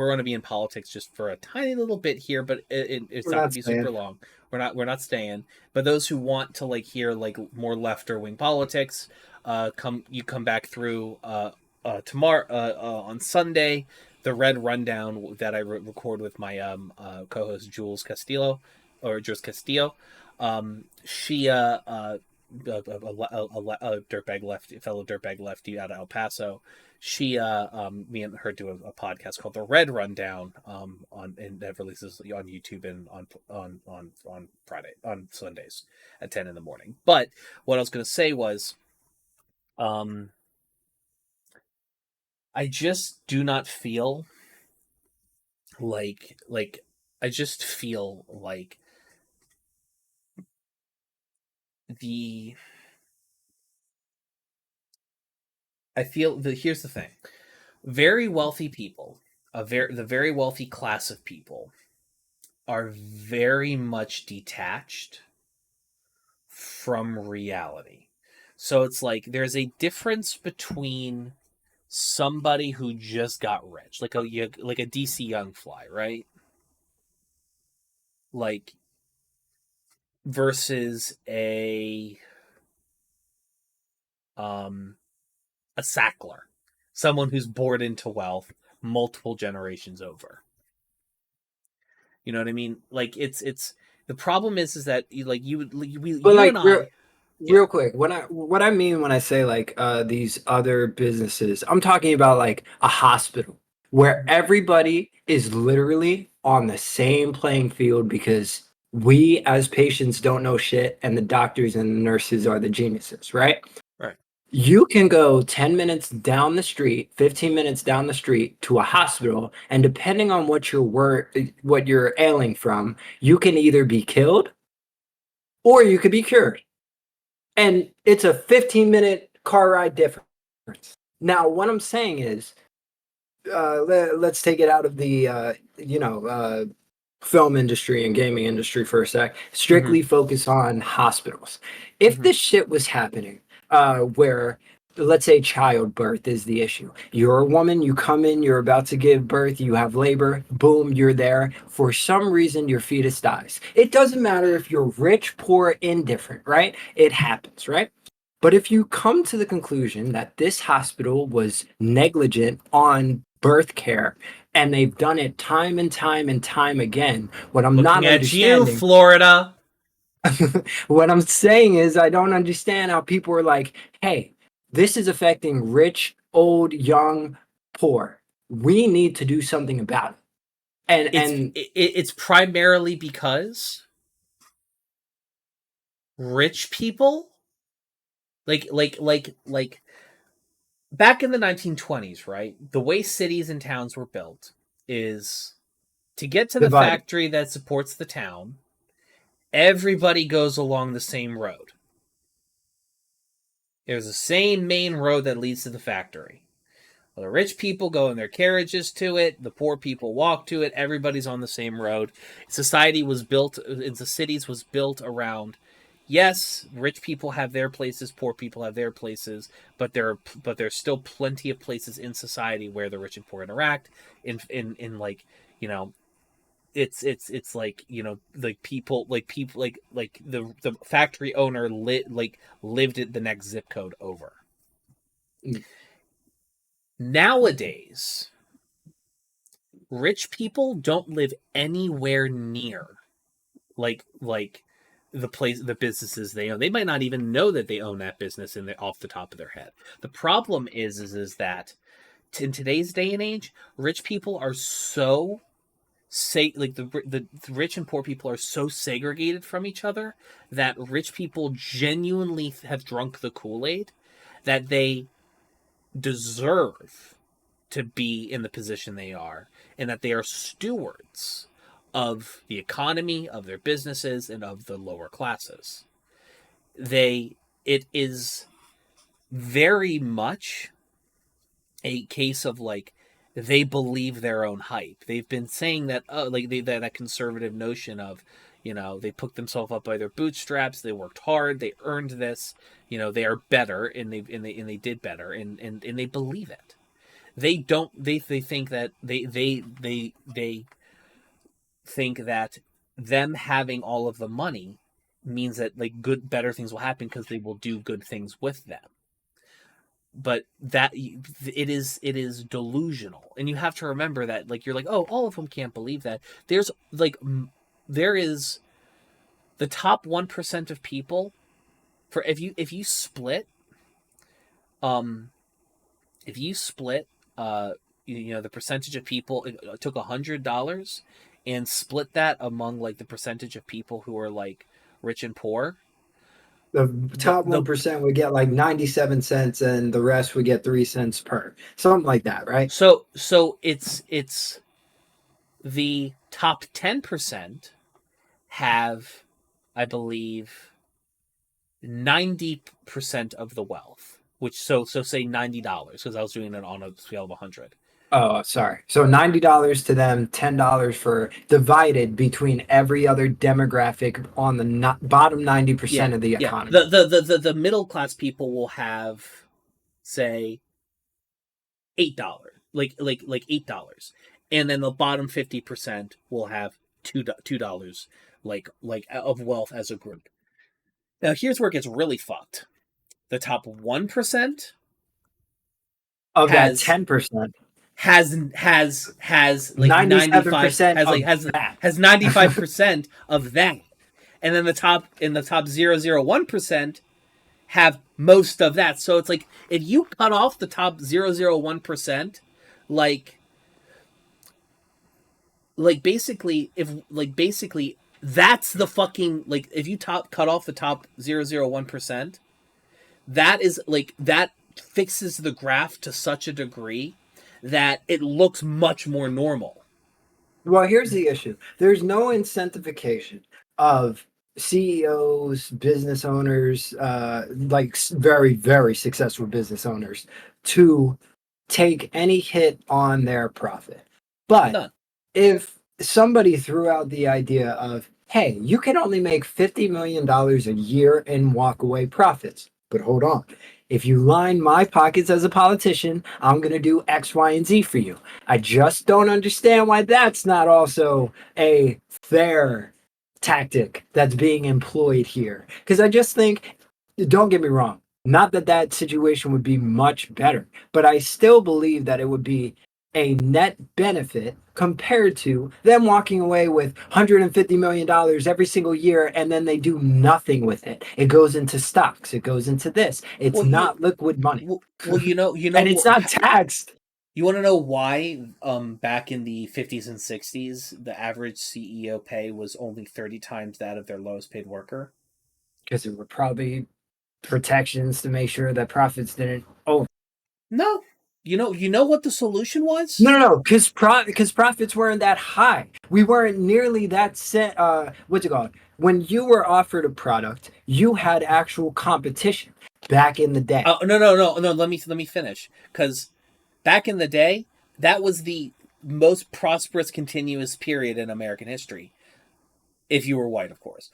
gonna be in politics just for a tiny little bit here, but it's We're not not gonna be super saying. long. We're not staying. But those who want to like hear like more left or wing politics, come back through tomorrow on Sunday, the Red Rundown that I record with my co-host Jules Castillo. She a dirtbag lefty, fellow dirtbag lefty out of El Paso. She, me and her do a podcast called The Red Rundown, and that releases on YouTube and on Friday, on Sundays at 10 in the morning. But what I was going to say was, um, I just do not feel like I just feel like the I feel the here's the thing. Very wealthy people, the very wealthy class of people are very much detached from reality. So it's like there's a difference between somebody who just got rich, like a DC Young Fly, right? Like versus um a Sackler, someone who's bored into wealth multiple generations over. You know what I mean? Like it's the problem is that like But you like and I, yeah. real quick, what I mean when I say like these other businesses, I'm talking about like a hospital where Mhm. everybody is literally on the same playing field because we as patients don't know shit and the doctors and the nurses are the geniuses, right? Right. You can go 10 minutes down the street, 15 minutes down the street to a hospital, and depending on what you're ailing from, you can either be killed or you could be cured. And it's a 15-minute car ride difference. Now, what I'm saying is, let's take it out of the film industry and gaming industry for a sec. Hmm. Strictly focus on hospitals. If Hmm. this shit was happening, where let's say childbirth is the issue. You're a woman, you come in, you're about to give birth, you have labor, boom, you're there. For some reason, your fetus dies. It doesn't matter if you're rich, poor, indifferent, right? It happens, right? But if you come to the conclusion that this hospital was negligent on birth care and they've done it time and time and time again, what I'm not Looking at you, understanding, Florida. what I'm saying is, I don't understand how people are like, hey, this is affecting rich, old, young, poor. We need to do something about it. And It's primarily because rich people, like back in the 1920s, right? The way cities and towns were built is to get to the divided. factory that supports the town, everybody goes along the same road. There's the same main road that leads to the factory. Well, the rich people go in their carriages to it. The poor people walk to it. Everybody's on the same road. Society was built in the cities was built around. Yes, rich people have their places, poor people have their places, but there's still plenty of places in society where the rich and poor interact. In like you know it's like like the factory owner lived at the next zip code over. Mm. Nowadays, rich people don't live anywhere near like the businesses they own. They might not even know that they own that business off the top of their head. The problem is that in today's day and age, rich people are so say like the rich and poor people are so segregated from each other that rich people genuinely have drunk the Kool-Aid that they deserve to be in the position they are and that they are stewards of the economy, of their businesses, and of the lower classes. It is very much a case of like they believe their own hype. They've been saying that that conservative notion of, they picked themselves up by their bootstraps, they worked hard, they earned this, they are better, and they did better, and they believe it. They don't they think that they think that them having all of the money means that like better things will happen because they will do good things with them. But that it is delusional, and you have to remember that, like, you're like, oh, all of them can't believe that. There is the top 1% of people. For if you split the percentage of people, took $100 and split that among like the percentage of people who are like rich and poor. The top 1% would get like 97 cents, and the rest would get 3 cents per, something like that, right? So it's the top 10% have, I believe, 90% of the wealth. Which so say $90, because I was doing it on a scale of 100. Oh, sorry. So $90 to them, $10 for divided between every other demographic on the bottom 90% of the economy. The middle class people will have, say, $8, like $8, and then the bottom 50% will have $2, like of wealth as a group. Now here's where it gets really fucked. The top 1% of that 10%. has like 97% has 95% of that, and then the top 0.001% have most of that. So it's like, if you cut off the top 0.001%, basically that's the fucking, like, if you cut off the top 0.001%, that is like, that fixes the graph to such a degree that it looks much more normal. Well, here's the issue. There's no incentivization of CEOs, business owners, like very, very successful business owners, to take any hit on their profit. But if somebody threw out the idea of, hey, you can only make $50 million a year in walk away profits, but hold on. If you line my pockets as a politician, I'm going to do X, Y, and Z for you. I just don't understand why that's not also a fair tactic that's being employed here. Because I just think, don't get me wrong, not that that situation would be much better, but I still believe that it would be a net benefit compared to them walking away with $150 million every single year, and then they do nothing with it. It goes into stocks. It goes into this. It's not liquid money. Well, and it's not taxed. You want to know why? Back in the 50s and 60s, the average CEO pay was only 30 times that of their lowest paid worker. Because there were probably protections to make sure that profits didn't. Oh no. You know what the solution was? No, because profits weren't that high. We weren't nearly that set. What's it called? When you were offered a product, you had actual competition back in the day. Oh, no. Let me finish. Because back in the day, that was the most prosperous continuous period in American history. If you were white, of course.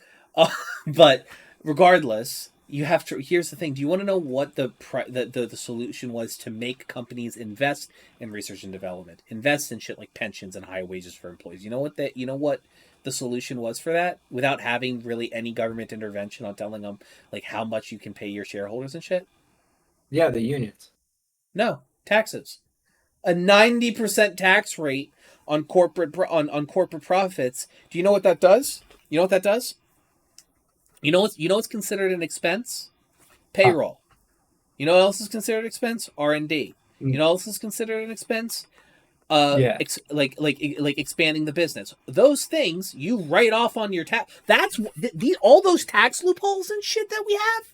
But regardless, you have to. Here's the thing. Do you want to know what the solution was to make companies invest in research and development, invest in shit like pensions and high wages for employees? You know what the solution was for that, without having really any government intervention on telling them like how much you can pay your shareholders and shit? Yeah, the unions. No, taxes. A 90% tax rate on corporate profits. Do you know what that does? You know what's considered an expense? Payroll. You know what else is considered an expense? R&D. You know what else is considered an expense? Like expanding the business. Those things you write off on your tax. That's all those tax loopholes and shit that we have.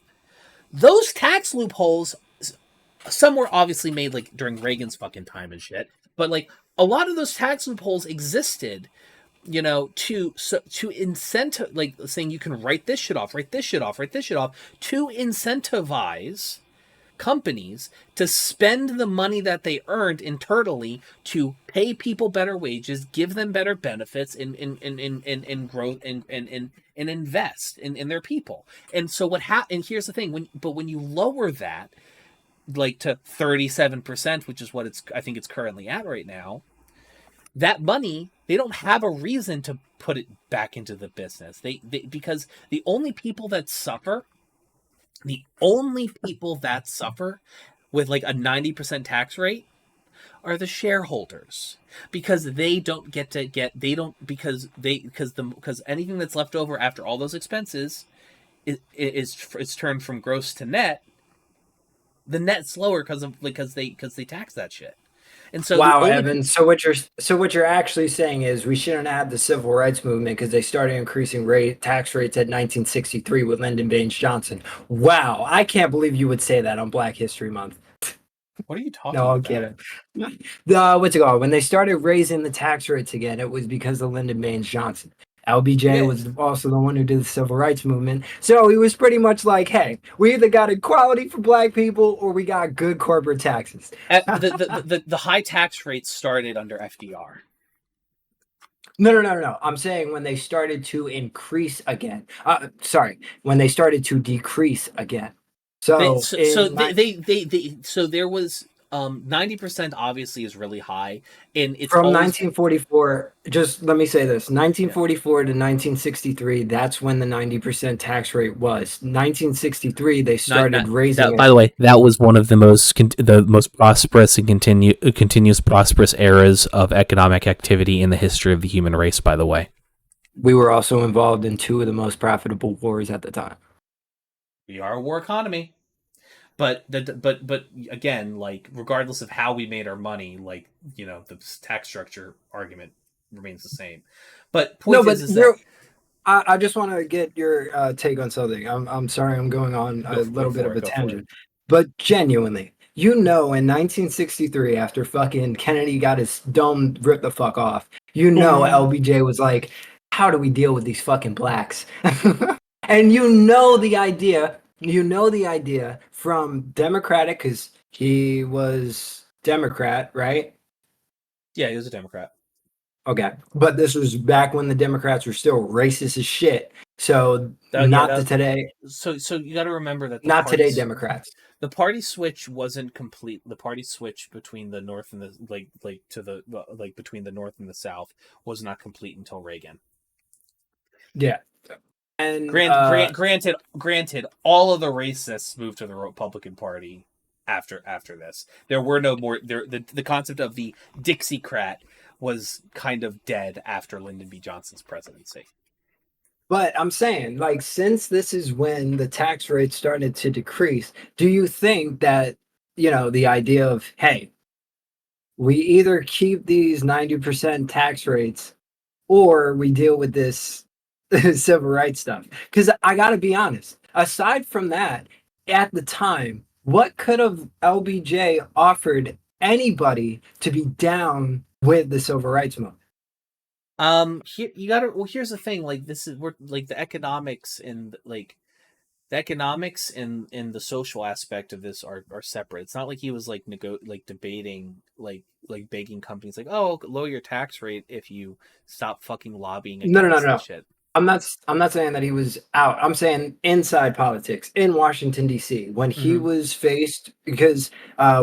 Those tax loopholes, some were obviously made like during Reagan's fucking time and shit, but like a lot of those tax loopholes existed to incentive, like saying you can write this shit off, write this shit off, write this shit off, to incentivize companies to spend the money that they earned internally to pay people better wages, give them better benefits, in growth, and invest in their people. And so and here's the thing, when you lower that like to 37%, which is what I think it's currently at right now, that money, they don't have a reason to put it back into the business. Because the only people that suffer with like a 90% tax rate are the shareholders, because they don't get because anything that's left over after all those expenses is turned from gross to net. The net's lower because they tax that shit. And so wow, Evan. So what you're actually saying is we shouldn't have the civil rights movement because they started increasing tax rates at 1963 with Lyndon Baines Johnson. Wow, I can't believe you would say that on Black History Month. What are you talking No, I'm about? kidding. What's it called? When they started raising the tax rates again, it was because of Lyndon Baines Johnson. LBJ was also the one who did the civil rights movement. So he was pretty much like, hey, we either got equality for black people or we got good corporate taxes. The high tax rates started under FDR. No. I'm saying when they started to increase again. When they started to decrease again. So there was 90% obviously is really high, and it's from 1944. Just let me say this: 1944 to 1963. That's when the 90% tax rate was. 1963, they started raising it. By the way, that was one of the most prosperous and continuous prosperous eras of economic activity in the history of the human race. By the way, we were also involved in two of the most profitable wars at the time. We are a war economy. But again, like, regardless of how we made our money, like, the tax structure argument remains the same. But I just want to get your take on something. I'm sorry, I'm going on a little bit of a tangent, but genuinely, in 1963, after fucking Kennedy got his dome ripped the fuck off, LBJ was like, "How do we deal with these fucking blacks?" And the idea from Democratic, because he was Democrat, right? Yeah, he was a Democrat. Okay, but this was back when the Democrats were still racist as shit. So today. So you got to remember that today Democrats. The party switch wasn't complete. The party switch between the North and the between the North and the South was not complete until Reagan. Yeah. And granted, all of the racists moved to the Republican Party after this. There were no more. The concept of the Dixiecrat was kind of dead after Lyndon B. Johnson's presidency. But I'm saying, like, since this is when the tax rate started to decrease, do you think that the idea of, hey, we either keep these 90% tax rates or we deal with this civil rights stuff? Because I gotta be honest, aside from that, at the time, what could have LBJ offered anybody to be down with the civil rights movement? Here's the thing, like, we're like the economics and the social aspect of this are separate. It's not like he was like debating, like begging companies like, oh, lower your tax rate if you stop fucking lobbying against No. shit. I'm not saying that he was out. I'm saying inside politics in Washington, D.C. when he was faced, because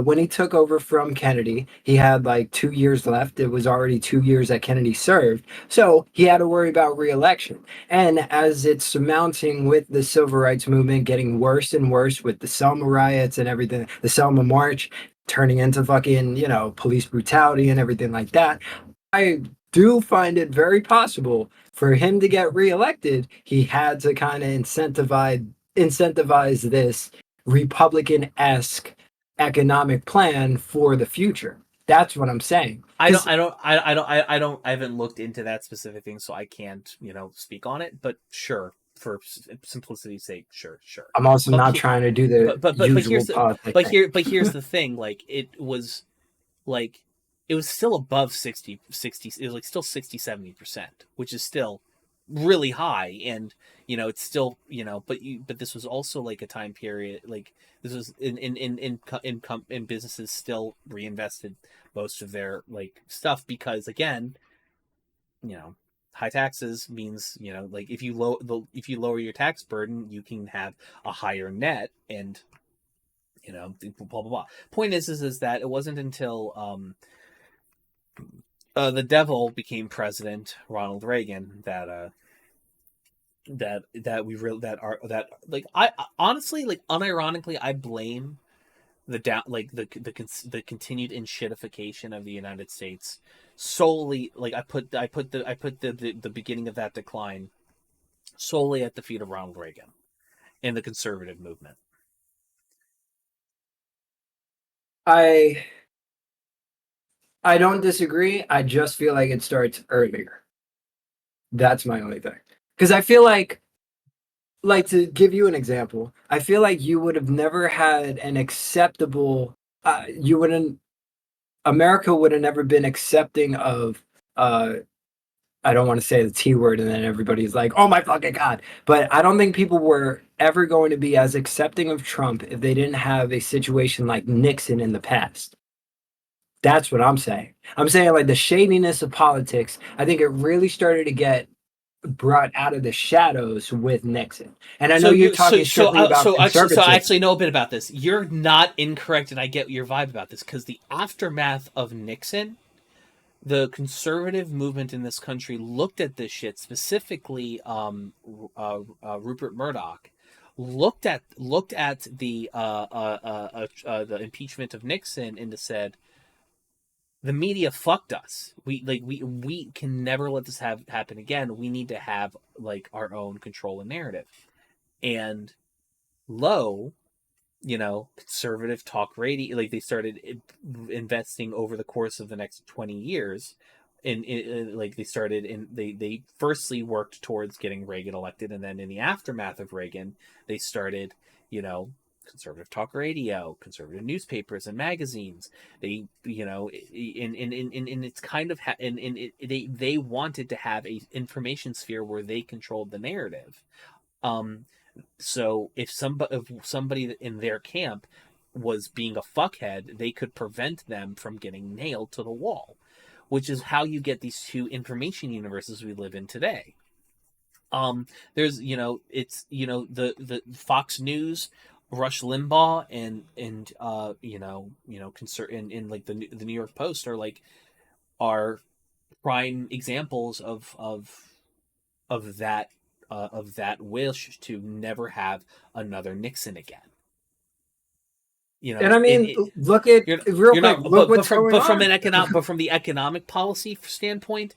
when he took over from Kennedy, he had like 2 years left. It was already 2 years that Kennedy served. So he had to worry about re-election. And as it's surmounting with the civil rights movement getting worse and worse with the Selma riots and everything, the Selma March turning into fucking, police brutality and everything like that, I do find it very possible for him to get reelected. He had to kind of incentivize this Republican-esque economic plan for the future. That's what I'm saying. I haven't looked into that specific thing, so I can't, speak on it. But sure, for simplicity's sake, sure. I'm also not trying to do the usual politics. But here's the thing: like, it was like it was still above 60. It was like still 60-70%, which is still really high. And it's still, but this was also like a time period, like this was in businesses still reinvested most of their like stuff, because again, high taxes means, like if you lower your tax burden, you can have a higher net. And blah blah blah. Point is that it wasn't until the devil became president, Ronald Reagan, that we really that like I honestly, like unironically, I blame the down like the continued enshittification of the United States solely. Like I put the beginning of that decline solely at the feet of Ronald Reagan and the conservative movement. I I don't disagree. I just feel like it starts earlier. That's my only thing. Because I feel like to give you an example, I feel like you would have never had an acceptable. You wouldn't. America would have never been accepting of. I don't want to say the T word, and then everybody's like, "Oh my fucking god!" But I don't think people were ever going to be as accepting of Trump if they didn't have a situation like Nixon in the past. That's what I'm saying. I'm saying like the shadiness of politics. I think it really started to get brought out of the shadows with Nixon. And I know So you're you talking strictly about I conservatism. actually know a bit about this. You're not incorrect, and I get your vibe about this, because the aftermath of Nixon, the conservative movement in this country looked at this shit, specifically Rupert Murdoch looked at the impeachment of Nixon and said, the media fucked us. We can never let this happen again. We need to have like our own control and narrative. And lo, conservative talk radio, like they started investing over the course of the next 20 years. Like they started in they firstly worked towards getting Reagan elected, and then in the aftermath of Reagan, they started, conservative talk radio, conservative newspapers and magazines. They, in it's kind of they wanted to have a information sphere where they controlled the narrative. Um, so if somebody in their camp was being a fuckhead, they could prevent them from getting nailed to the wall, which is how you get these two information universes we live in today. There's, it's, the Fox News, Rush Limbaugh, and concern in like the New York Post are prime examples of that wish to never have another Nixon again. And I In mean, it, look at real you're quick, not, look what's going on. but from the economic policy standpoint,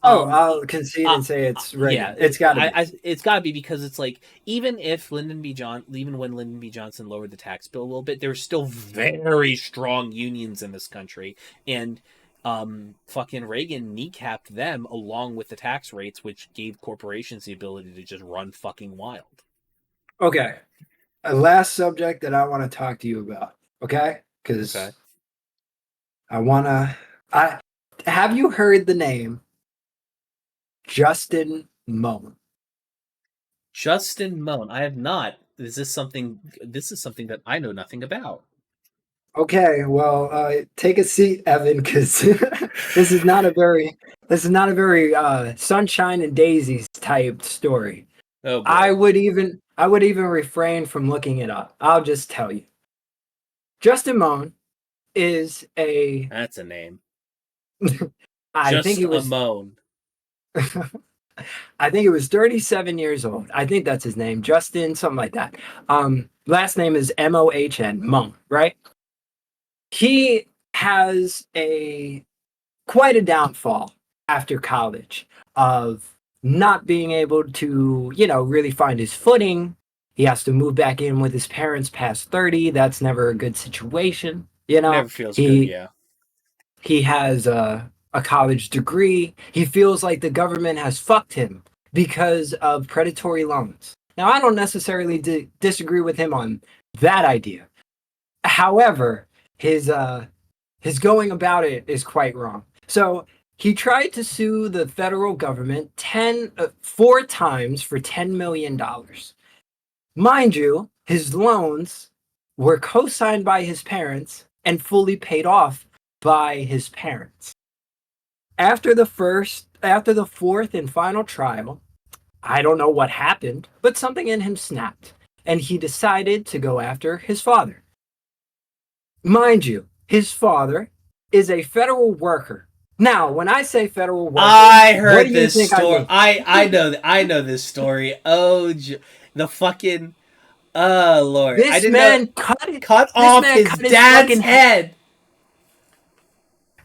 Oh, um, I'll concede and say it's yeah, Reagan. It's got to be. it's got to be, because it's like, even when Lyndon B. Johnson lowered the tax bill a little bit, there's still very strong unions in this country, and fucking Reagan kneecapped them along with the tax rates, which gave corporations the ability to just run fucking wild. Okay. A last subject that I want to talk to you about. Okay? Because Okay. I have you heard the name Justin Moan? Justin Moan, I have not. This is something that I know nothing about. Okay, well, take a seat, Evan, because this is not a very sunshine and daisies type story. Oh I boy. would even refrain from looking it up. I'll just tell you. Justin Moan is a That's a name. I think Just he a was moan. I think it was 37 years old. I think that's his name, Justin, something like that. Last name is Mohn, Moan, right? He has a quite a downfall after college of not being able to, really find his footing. He has to move back in with his parents past 30. That's never a good situation. Never feels good, He yeah. he has a college degree. He feels like the government has fucked him because of predatory loans. Now, I don't necessarily disagree with him on that idea. However, his His going about it is quite wrong. So he tried to sue the federal government 4 times for $10 million. Mind you, his loans were co-signed by his parents and fully paid off by his parents. After the fourth and final trial, I don't know what happened, but something in him snapped, and he decided to go after his father. Mind you, his father is a federal worker. Now, when I say federal worker, I what heard do you this think story. I mean? I know this story. Oh, the fucking oh Lord! I This didn't know. man cut it. Cut This off man his cut his dad's fucking head. head.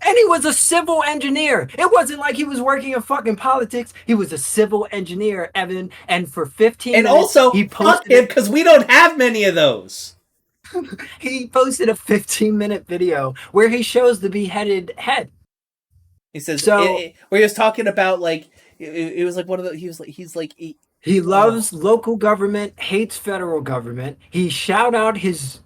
And he was a civil engineer. It wasn't like he was working in fucking politics. He was a civil engineer, Evan. And for 15 And minutes, also, he fuck posted him it. because we don't have many of those. He posted a 15-minute video where he shows the beheaded head. He says So where he was talking about like it was like one of the he's like he oh loves local government, hates federal government. He shout out his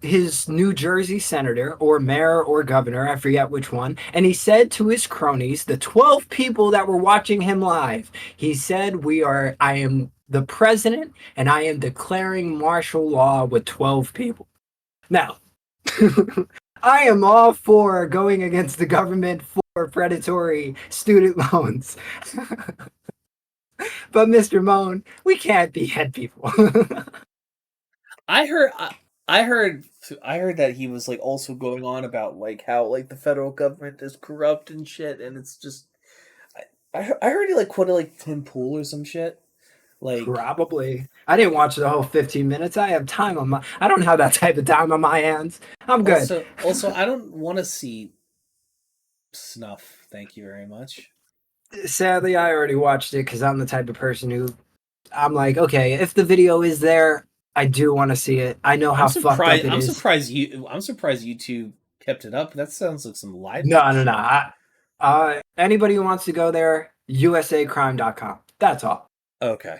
New Jersey senator or mayor or governor, I forget which one, and he said to his cronies, the 12 people that were watching him live, he said, I am the president and I am declaring martial law with 12 people. Now, I am all for going against the government for predatory student loans. But Mr. Moan, we can't behead people. I heard I heard I heard that he was like also going on about like how like the federal government is corrupt and shit, and it's just I heard he like quoted like Tim Pool or some shit. Like Probably. I didn't watch the whole 15 minutes. I don't have that type of time on my hands. I'm good. also I don't want to see snuff. Thank you very much. Sadly, I already watched it because I'm the type of person who I'm like, okay, if the video is there, I do want to see it. I know how fucked up it is. I'm surprised you two kept it up. That sounds like some live No, no, shit. no. Anybody who wants to go there, usacrime.com. That's all. Okay.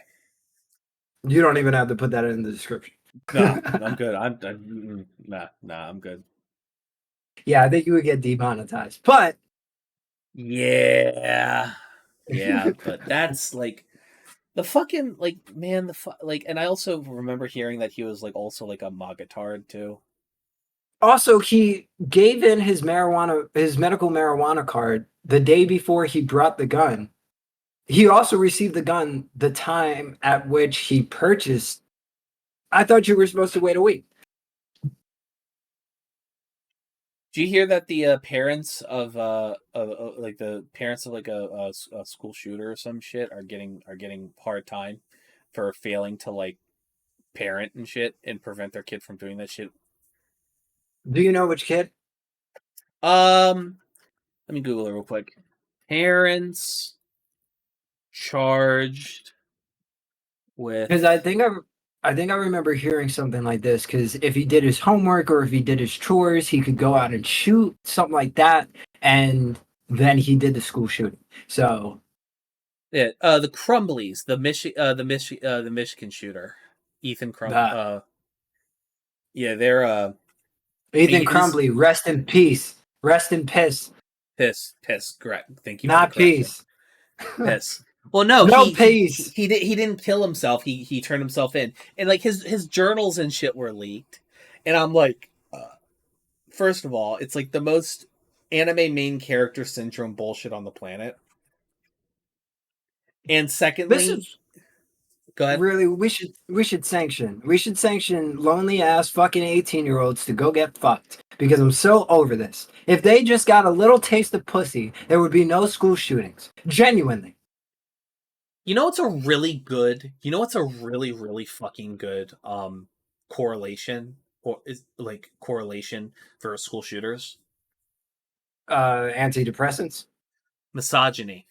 You don't even have to put that in the description. No, I'm good. I'm good. Yeah, I think you would get demonetized. But Yeah. Yeah, but that's like the fucking like man like and I also remember hearing that he was like also like a magatard too. also, he gave in his medical marijuana card the day before he brought the gun. He also received the gun the time at which he purchased. I thought you were supposed to wait a week. Do you hear that the parents of like the parents of like a school shooter or some shit are getting hard time for failing to like parent and shit and prevent their kid from doing that shit? Do you know which kid? Um, let me Google it real quick. Parents charged with Because I think I remember hearing something like this. Because if he did his homework or if he did his chores, he could go out and shoot something like that. And then he did the school shooting. So yeah, the Crumbleys, the Michigan shooter, Ethan the yeah, they're Ethan he's Crumbly, rest in peace, rest in piss, piss. Correct. Thank you for the not correction. peace. Piss. Well, no, No peace. he didn't kill himself. He turned himself in, and like his journals and shit were leaked, and I'm like, first of all, it's like the most anime main character syndrome bullshit on the planet, and This secondly, is go ahead. really we should sanction lonely ass fucking 18-year-olds to go get fucked because I'm so over this. If they just got a little taste of pussy, there would be no school shootings. Genuinely. You know what's a really good? You know what's a really fucking good correlation or is like correlation for school shooters? Antidepressants. Misogyny.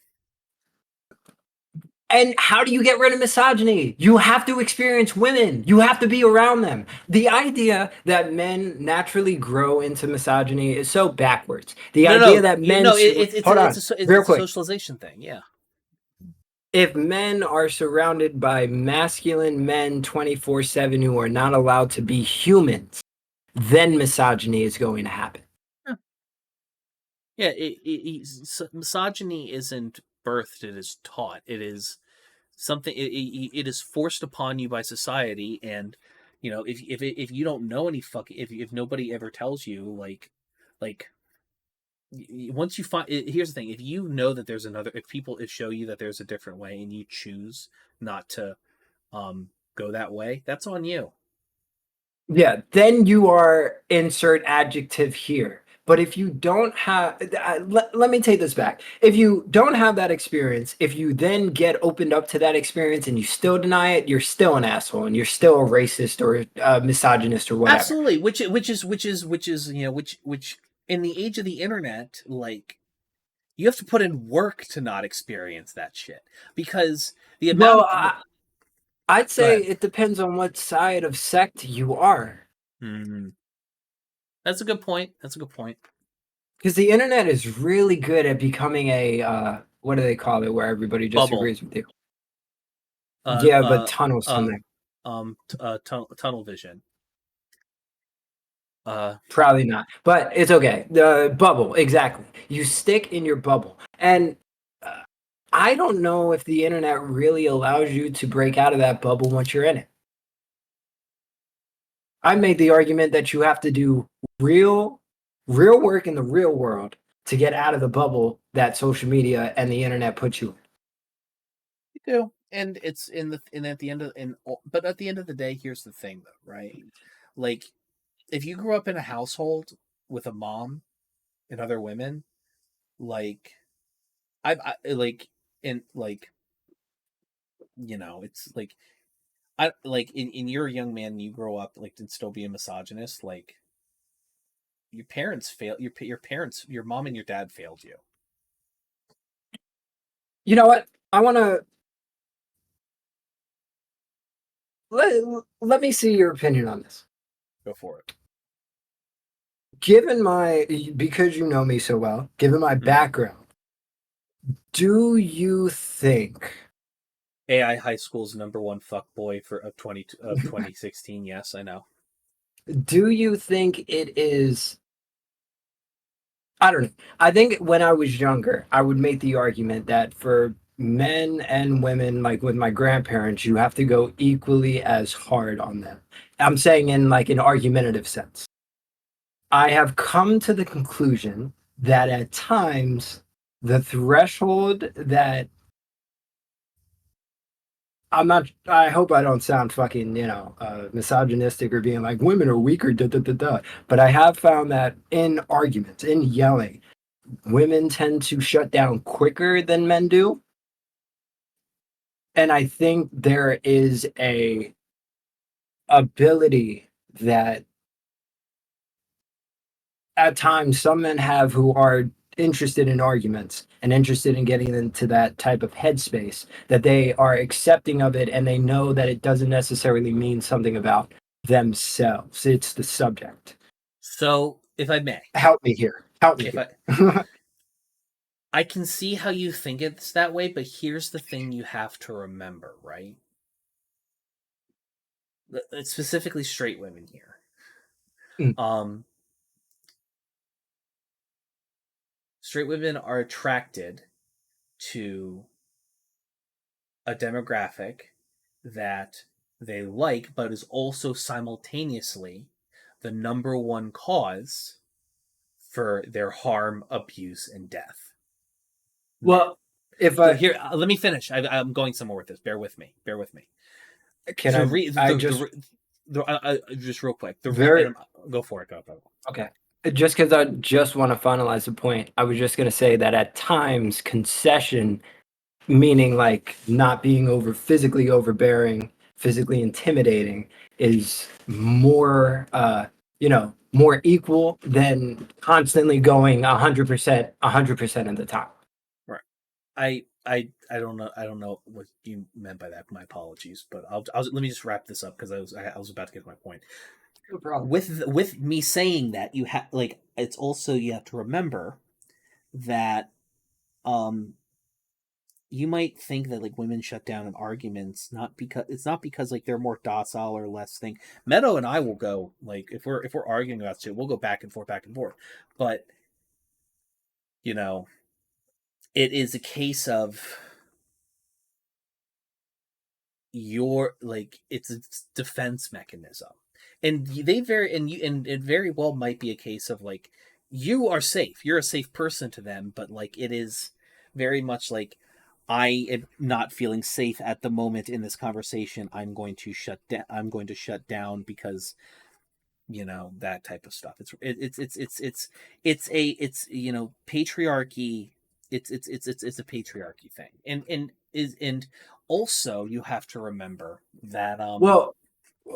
And how do you get rid of misogyny? You have to experience women. You have to be around them. The idea that men naturally grow into misogyny is so backwards. The idea that men hold on, real it's a quick. socialization thing. Yeah. If men are surrounded by masculine men 24/7 who are not allowed to be humans, then misogyny is going to happen. Yeah, misogyny isn't birthed; it is taught. It is something. It is forced upon you by society, and if you don't know any fucking if nobody ever tells you like once you find here's the thing, if you know that there's another, if people show you that there's a different way and you choose not to go that way, that's on you. Yeah, then you are insert adjective here. But if you don't have, let me take this back. If you don't have that experience, if you then get opened up to that experience and you still deny it, you're still an asshole and you're still a racist or misogynist or whatever. Absolutely, which is which in the age of the internet, like, you have to put in work to not experience that shit, because the amount Well, of I'd go say ahead. it depends on what side of sect you are. Hmm. That's a good point. That's a good point. Because the internet is really good at becoming a, what do they call it, where everybody just Bubble. agrees with you. Uh, Yeah, but uh, tunnels uh, connect. tunnel vision. Uh, Probably not, but it's okay. The bubble, exactly. You stick in your bubble. And uh, I don't know if the internet really allows you to break out of that bubble once you're in it. I made the argument that you have to do real real work in the real world to get out of the bubble that social media and the internet put you in. you do, and it's in the and at the end of but at the end of the day, here's the thing, though, right? Like, if you grew up in a household with a mom and other women, like, I like, and like, it's like, I like, in you're a young man and you grow up like and still be a misogynist, like, your parents fail your parents, your mom and your dad failed you. You know what? I want to let, let me see your opinion on this. Go for it. Given my, because you know me so well, given my Hmm. background, do you think, AI high school's number one fuck boy for of 2016. Yes, I know. do you think it is, I don't know. I think when I was younger, I would make the argument that for men and women, like with my grandparents, you have to go equally as hard on them. I'm saying in like an argumentative sense. I have come to the conclusion that at times the threshold that I'm not, I hope I don't sound fucking, misogynistic or being like women are weaker, da da da da. But I have found that in arguments, in yelling, women tend to shut down quicker than men do. And I think there is a ability that at times some men have who are interested in arguments and interested in getting into that type of headspace, that they are accepting of it and they know that it doesn't necessarily mean something about themselves. It's the subject. So, if I may, Help me here. Help me if here. I can see how you think it's that way, but here's the thing you have to remember, right? It's specifically straight women here. Mm. Um, Straight women are attracted to a demographic that they like, but is also simultaneously the number one cause for their harm, abuse, and death. Now, Well, if I here, let me finish. I'm going somewhere with this. Bear with me. Bear with me. can I just Just real quick. very Go for it. Go. okay. Just because I just want to finalize the point, I was just going to say that at times concession, meaning like not being over physically overbearing, physically intimidating, is more more equal than constantly going 100%, 100% of the time. Right. I don't know. I don't know what you meant by that. My apologies, but let me just wrap this up because I was about to get to my point. No problem. With me saying that, you have, like, it's also, you have to remember that um you might think that, like, women shut down in arguments, not because like they're more docile or less thing. Meadow and I will go, like, if we're arguing about shit, we'll go back and forth, but you know, it is a case of it's a defense mechanism, and it very well might be a case of like you are safe, you're a safe person to them, but like it is very much like I am not feeling safe at the moment in this conversation. I'm going to shut down. I'm going to shut down because that type of stuff. It's patriarchy. It's a patriarchy thing, and also you have to remember that Well,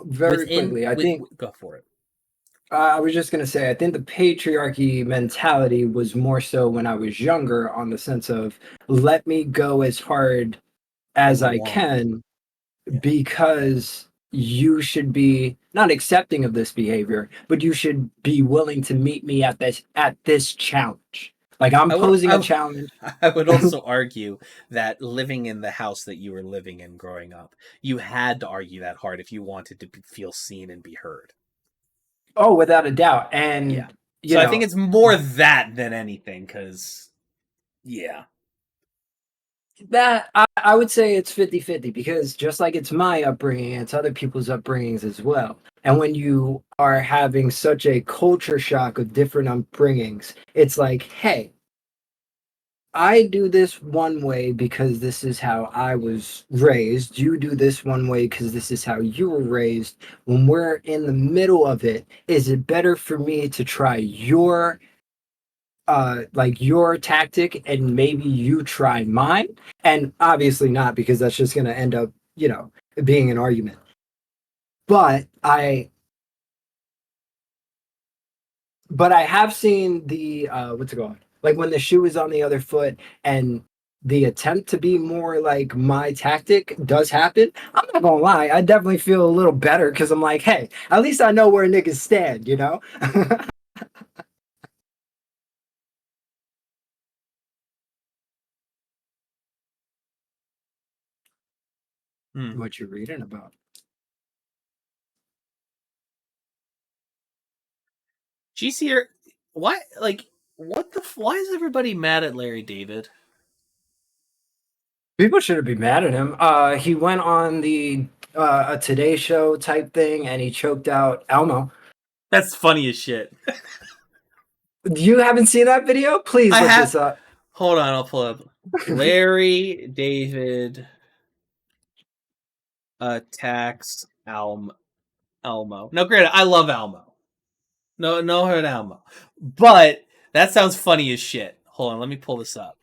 very within quickly, I think go for it. I was just going to say, I think the patriarchy mentality was more so when I was younger, on the sense of let me go as hard As as I I want. can, Yeah. because you should be not accepting of this behavior, but you should be willing to meet me at this challenge. Like I'm I would posing a I, challenge. I would also argue that living in the house that you were living in growing up, you had to argue that hard if you wanted to feel seen and be heard. Oh, without a doubt. Yeah. And you So I think know, it's more that than anything, because yeah. that I would say it's 50-50, because just like it's my upbringing, it's other people's upbringings as well. And when you are having such a culture shock of different upbringings, it's like, hey, I do this one way because this is how I was raised. You do this one way because this is how you were raised. When we're in the middle of it, is it better for me to try your tactic and maybe you try mine? And obviously not, because that's just going to end up, being an argument. But I have seen the what's it called? Like when the shoe is on the other foot, and the attempt to be more like my tactic does happen. I'm not gonna lie, I definitely feel a little better because I'm like, hey, at least I know where niggas stand, you know? Hmm. What you reading about? GC, why why is everybody mad at Larry David? People shouldn't be mad at him. He went on the a Today Show type thing and he choked out Elmo. That's funny as shit. You haven't seen that video? Please I look have. this up. Hold on, I'll pull up. Larry David attacks Elmo. No, granted, I love Elmo. No hurt Elmo, but that sounds funny as shit. Hold on, let me pull this up.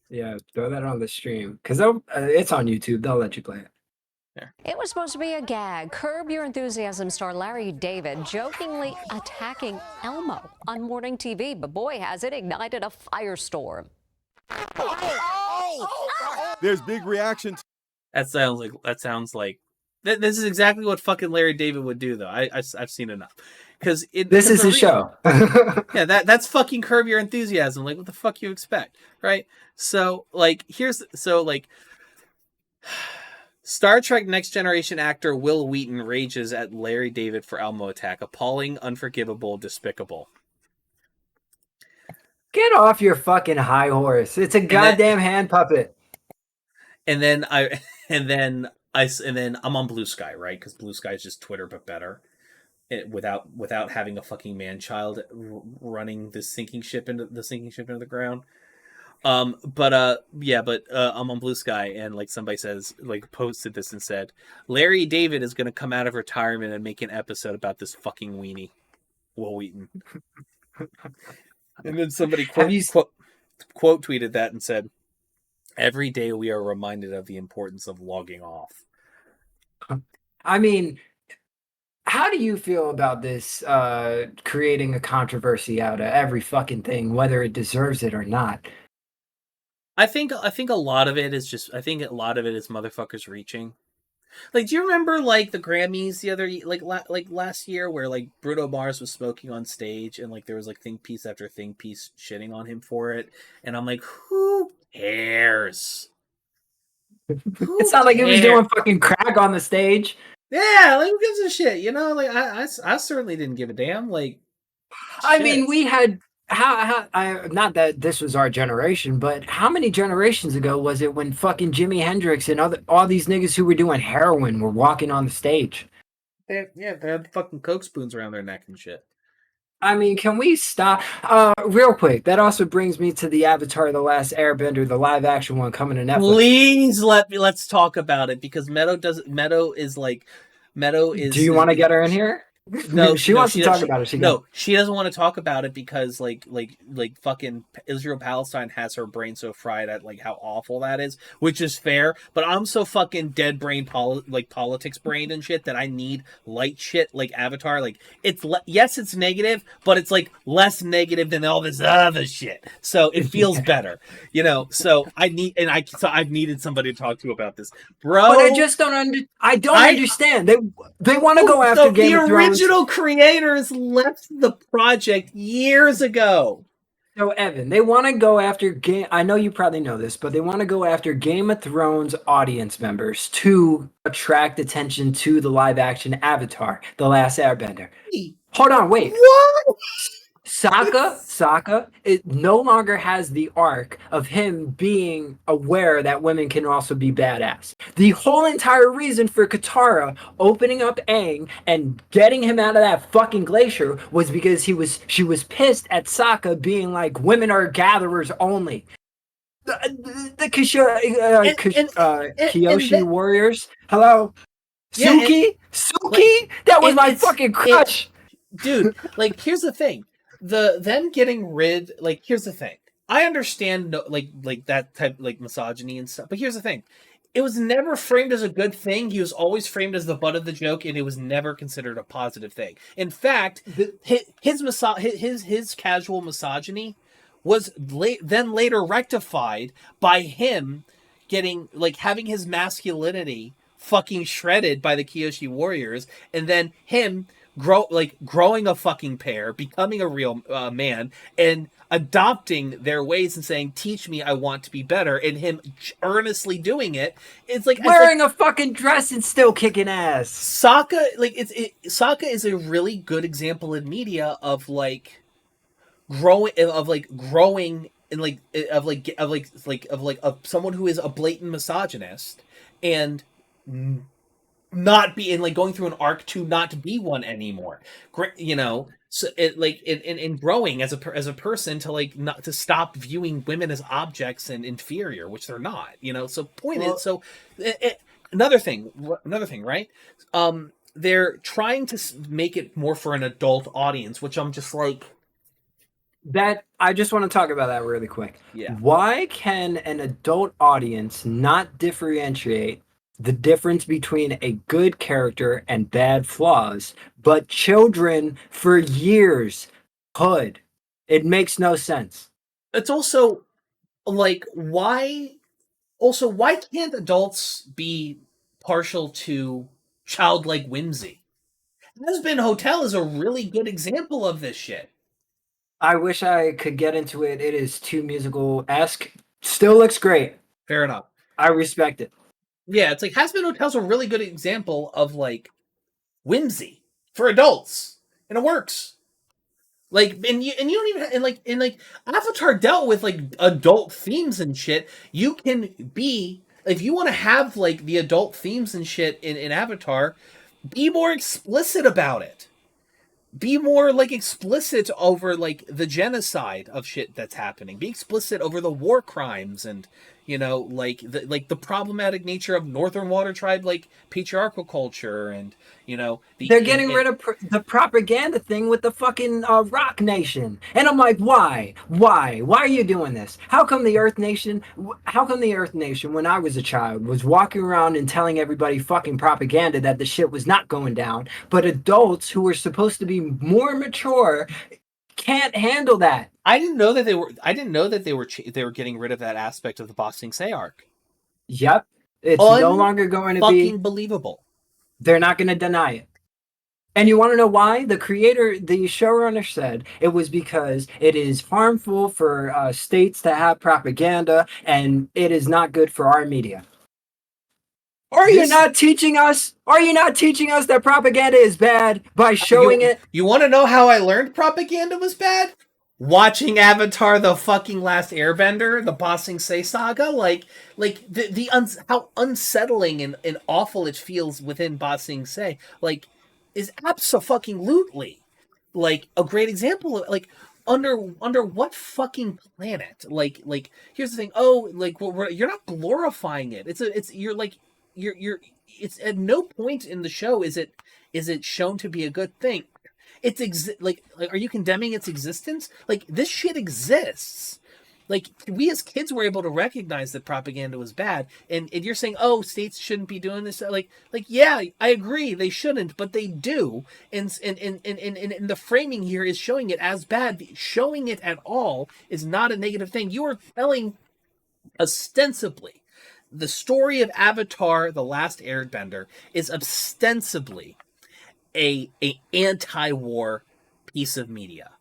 Yeah, throw that on the stream because it's on YouTube. They'll let you play it. There. It was supposed to be a gag. Curb Your Enthusiasm star Larry David jokingly attacking Elmo on morning TV, but boy, has it ignited a firestorm. There's big reaction. That sounds like this is exactly what fucking Larry David would do, though. I've seen enough because This is his show. Yeah, that's fucking Curb Your Enthusiasm. Like, what the fuck you expect, right? So like Star Trek Next Generation actor Will Wheaton rages at Larry David for Elmo attack. Appalling, unforgivable, despicable. Get off your fucking high horse. It's a goddamn hand puppet. And then I'm on Blue Sky, right? Because Blue Sky is just Twitter but better. Without having a fucking man child running the sinking ship into the ground. But I'm on Blue Sky, and like somebody says, like posted this and said, Larry David is gonna come out of retirement and make an episode about this fucking weenie, Will Wheaton. And then somebody quote tweeted that and said, every day we are reminded of the importance of logging off. I mean, how do you feel about this creating a controversy out of every fucking thing, whether it deserves it or not? I think a lot of it is motherfuckers reaching. Like, do you remember like the Grammys the other like last year where like Bruno Mars was smoking on stage and like there was like think piece after think piece shitting on him for it, and I'm like, who cares? It sounded like he was doing fucking crack on the stage. Yeah, like who gives a shit? Like I certainly didn't give a damn. Like, I mean, we had Not that this was our generation, but how many generations ago was it when fucking Jimi Hendrix and all these niggas who were doing heroin were walking on the stage? They had fucking Coke spoons around their neck and shit. I mean, can we stop? Real quick, that also brings me to the Avatar: The Last Airbender, the live action one coming to Netflix. Please let's talk about it, because Meadow is. Do you want to get her in here? No, she wants to talk about it. She doesn't want to talk about it because like fucking Israel Palestine has her brain so fried at like how awful that is, which is fair. But I'm so fucking dead brain politics brained and shit that I need light shit like Avatar. Like yes, it's negative, but it's like less negative than all this other shit. So it feels better, you know. So I've needed somebody to talk to about this, bro. But I just don't understand. They want to go after Game of Thrones. The original creators left the project years ago. So, Evan, they want to go after Game. I know you probably know this, but they want to go after Game of Thrones audience members to attract attention to the live-action Avatar: The Last Airbender. Hold on, wait. What? Sokka, it no longer has the arc of him being aware that women can also be badass. The whole entire reason for Katara opening up Aang and getting him out of that fucking glacier was because she was pissed at Sokka being like, women are gatherers only. The Kyoshi warriors. Hello? Yeah, Suki? That was my fucking crush. Dude, like, here's the thing. Them getting rid, like, here's the thing. I understand like that type like misogyny and stuff, but here's the thing. It was never framed as a good thing. He was always framed as the butt of the joke, and it was never considered a positive thing. In fact, his casual misogyny was then later rectified by him getting like having his masculinity fucking shredded by the Kyoshi warriors, and then him growing a fucking pair, becoming a real man, and adopting their ways and saying, "Teach me, I want to be better," and him earnestly doing it. It's like wearing a fucking dress and still kicking ass. Sokka, Sokka is a really good example in media of growing of someone who is a blatant misogynist and not be in going through an arc to not be one anymore, you know. So it in growing as a person to not to stop viewing women as objects and inferior, which they're not, you know. So another thing, right? They're trying to make it more for an adult audience, which I'm just like, that I just want to talk about that really quick. Yeah. Why can an adult audience not differentiate the difference between a good character and bad flaws, but children for years could? It makes no sense. It's also why can't adults be partial to childlike whimsy? Hazbin Hotel is a really good example of this shit. I wish I could get into it. It is too musical-esque. Still looks great. Fair enough. I respect it. Yeah, it's like Hazbin Hotel's a really good example of whimsy for adults, and it works. And you don't even Avatar dealt with adult themes and shit. You can be, if you want to have the adult themes and shit in Avatar, be more explicit about it. Be more explicit over the genocide of shit that's happening. Be explicit over the war crimes and the problematic nature of Northern Water Tribe patriarchal culture, and they're getting rid of the propaganda thing with the fucking Rock Nation, and I'm like, why are you doing this? How come the Earth Nation, when I was a child, was walking around and telling everybody fucking propaganda that the shit was not going down, but adults who were supposed to be more mature can't handle that? I didn't know that they were getting rid of that aspect of the Ba Sing Se arc. Yep, it's no longer going to be believable. They're not going to deny it. And you want to know why? The showrunner said it was because it is harmful for states to have propaganda, and it is not good for our media. Are you not teaching us that propaganda is bad by showing it? You want to know how I learned propaganda was bad? watching Avatar: The fucking Last Airbender, the Ba Sing Se saga, like how unsettling and awful it feels within Ba Sing Se, like, is abso-fucking-lutely like a great example of like under what fucking planet? Like here's the thing. Oh, like you're not glorifying it. You're like you're it's at no point in the show is it shown to be a good thing. Like are you condemning its existence? Like this shit exists. Like we as kids were able to recognize that propaganda was bad, and you're saying, oh, states shouldn't be doing this. Like yeah, I agree, they shouldn't, but they do, and the framing here is showing it as bad. Showing it at all is not a negative thing. You are telling ostensibly the story of Avatar: The Last Airbender is ostensibly a anti-war piece of media.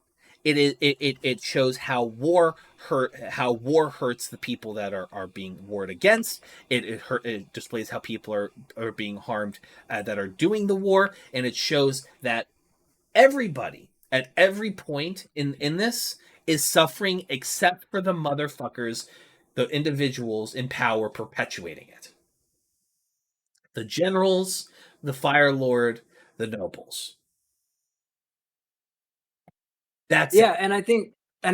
It shows how war hurts the people that are being warred against. It displays how people are being harmed that are doing the war, and it shows that everybody at every point in this is suffering except for the motherfuckers, the individuals in power perpetuating it. The generals, the Fire Lord, the nobles. That's Yeah, it. and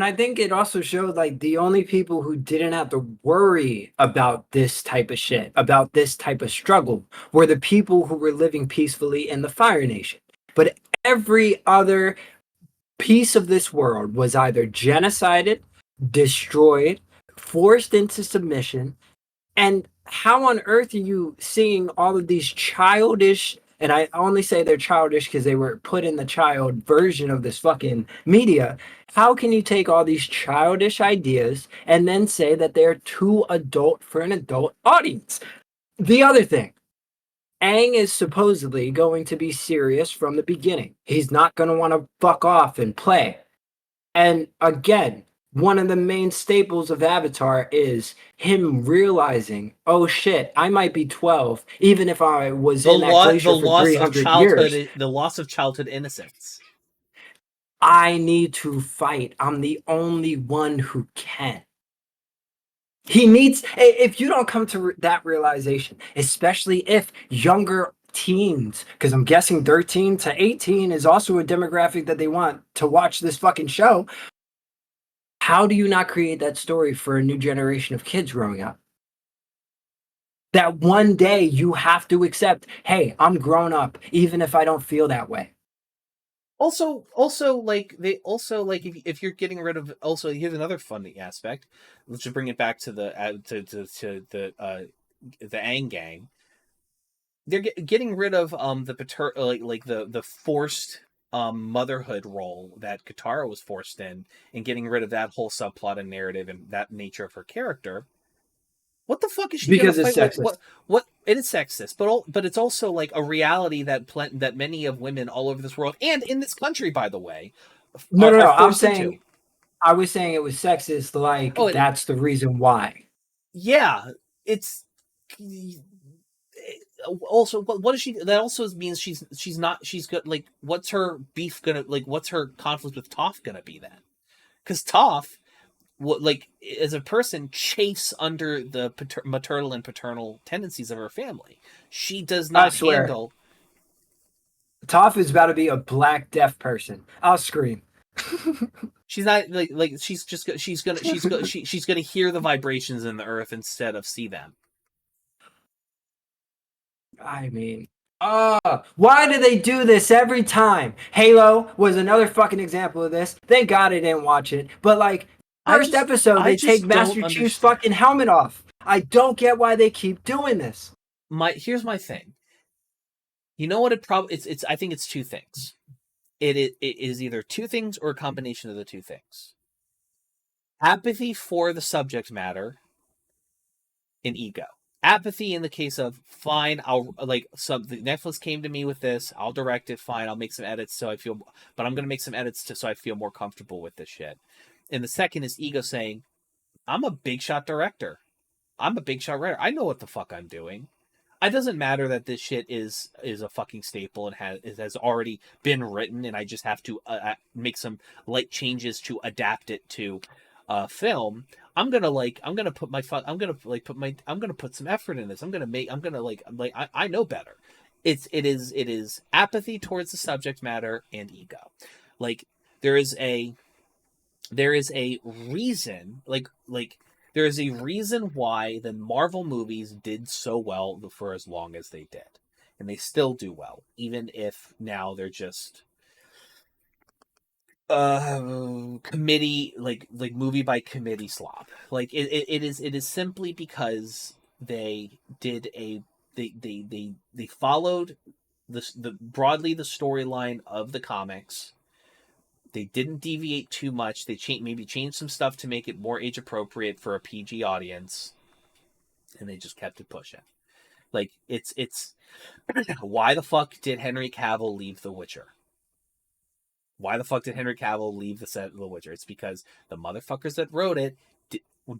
I think it also showed like the only people who didn't have to worry about this type of shit, about this type of struggle, were the people who were living peacefully in the Fire Nation. But every other piece of this world was either genocided, destroyed, forced into submission. And how on earth are you seeing all of these childish, and I only say they're childish because they were put in the child version of this fucking media. How can you take all these childish ideas and then say that they're too adult for an adult audience? The other thing, Aang is supposedly going to be serious from the beginning. He's not going to want to fuck off and play. And again, one of the main staples of Avatar is him realizing, oh shit, I might be 12, even if I was in that glacier for 300 years. The loss of childhood innocence. I need to fight. I'm the only one who can. He needs, if you don't come to that realization, especially if younger teens, because I'm guessing 13 to 18 is also a demographic that they want to watch this fucking show. How do you not create that story for a new generation of kids growing up? That one day you have to accept, hey, I'm grown up, even if I don't feel that way. Also, like if you're getting rid of, also here's another funny aspect. Let's just bring it back to the Aang gang. They're getting rid of the forced motherhood role that Katara was forced in, and getting rid of that whole subplot and narrative and that nature of her character. What the fuck is she Because gonna it's fight? sexist. What? It is sexist, but it's also like a reality that many of women all over this world and in this country, by the way, No. are I'm forced saying, into. I was saying it was sexist. Like Oh, that's the reason why. yeah, it's also what is she? That also means she's not she's good. Like, what's her beef gonna like? What's her conflict with Toph gonna be then? Because Toph, like as a person, chafes under the maternal and paternal tendencies of her family. She does I not swear, handle. Toph is about to be a black deaf person. I'll scream. She's not like she's just she's gonna hear the vibrations in the earth instead of see them. I mean, why do they do this every time? Halo was another fucking example of this. Thank God I didn't watch it. But like, first episode, they take Master Chief's fucking helmet off. I don't get why they keep doing this. Here's my thing. You know what? It's. I think it's two things. It is either two things or a combination of the two things. Apathy for the subject matter and ego. Apathy in the case of, fine, I'll Netflix came to me with this, I'll direct it, fine, I'll make some edits but I'm gonna make some edits so I feel more comfortable with this shit. And the second is ego saying, I'm a big shot director. I'm a big shot writer. I know what the fuck I'm doing. It doesn't matter that this shit is a fucking staple and has already been written, and I just have to make some light changes to adapt it to film. I'm gonna put some effort in this. I know better. It is apathy towards the subject matter and ego. Like there is a reason there is a reason why the Marvel movies did so well for as long as they did. And they still do well, even if now they're just committee like movie by committee slop. Like it is simply because they did they followed the broadly the storyline of the comics. They didn't deviate too much. They maybe changed some stuff to make it more age appropriate for a PG audience, and they just kept it pushing. Like it's why the fuck did Henry Cavill leave The Witcher? Why the fuck did Henry Cavill leave the set of The Witcher? It's because the motherfuckers that wrote it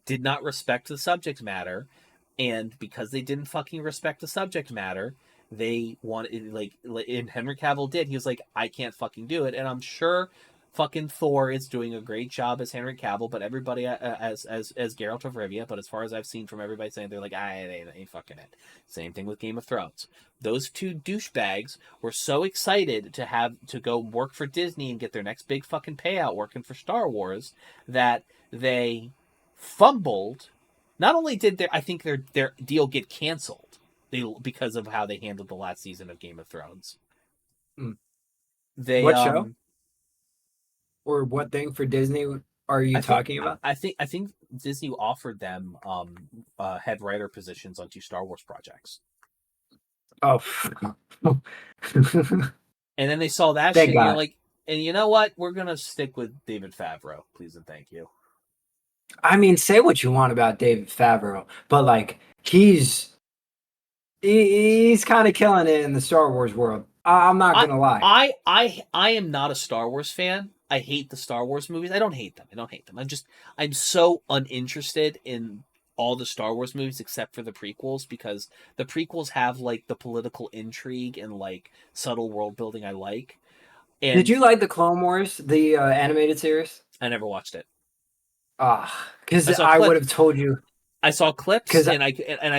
did not respect the subject matter, and because they didn't fucking respect the subject matter, they wanted and Henry Cavill did. He was like, I can't fucking do it, and I'm sure fucking Thor is doing a great job as Henry Cavill, but everybody as Geralt of Rivia. But as far as I've seen from everybody saying, they're like, they ain't fucking it. Same thing with Game of Thrones. Those two douchebags were so excited to go work for Disney and get their next big fucking payout working for Star Wars that they fumbled. Not only did I think their deal get canceled because of how they handled the last season of Game of Thrones. What show? Or what thing for Disney are you talking about? I think Disney offered them head writer positions on 2 Star Wars projects. Oh. And then they saw that shit, and you're like, and you know what? We're gonna stick with David Favreau, please and thank you. I mean, say what you want about David Favreau, but like he's kind of killing it in the Star Wars world. I'm not gonna lie. I am not a Star Wars fan. I hate the Star Wars movies. I don't hate them. I'm so uninterested in all the Star Wars movies except for the prequels, because the prequels have like the political intrigue and like subtle world building I like. And did you like the Clone Wars, the animated series? I never watched it. Because I would have told you. I saw clips, and I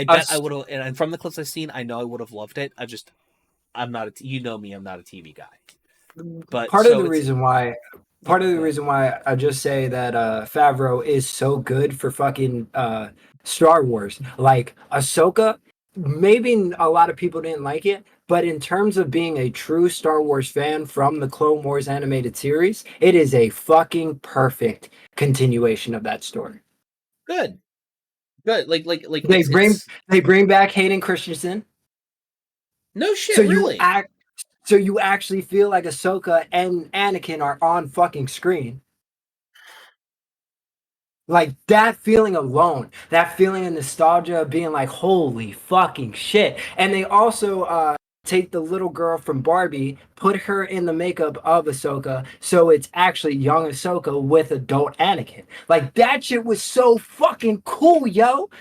bet I would have. And from the clips I've seen, I know I would have loved it. I'm not you know me. I'm not a TV guy. But part of the reason why I just say that Favreau is so good for fucking Star Wars, like Ahsoka, maybe a lot of people didn't like it, but in terms of being a true Star Wars fan from the Clone Wars animated series, it is a fucking perfect continuation of that story. Good. Like they bring back Hayden Christensen. No shit, so really. So you actually feel like Ahsoka and Anakin are on fucking screen. Like that feeling alone, that feeling of nostalgia of being like, holy fucking shit. And they also take the little girl from Barbie, put her in the makeup of Ahsoka, so it's actually young Ahsoka with adult Anakin. Like that shit was so fucking cool, yo.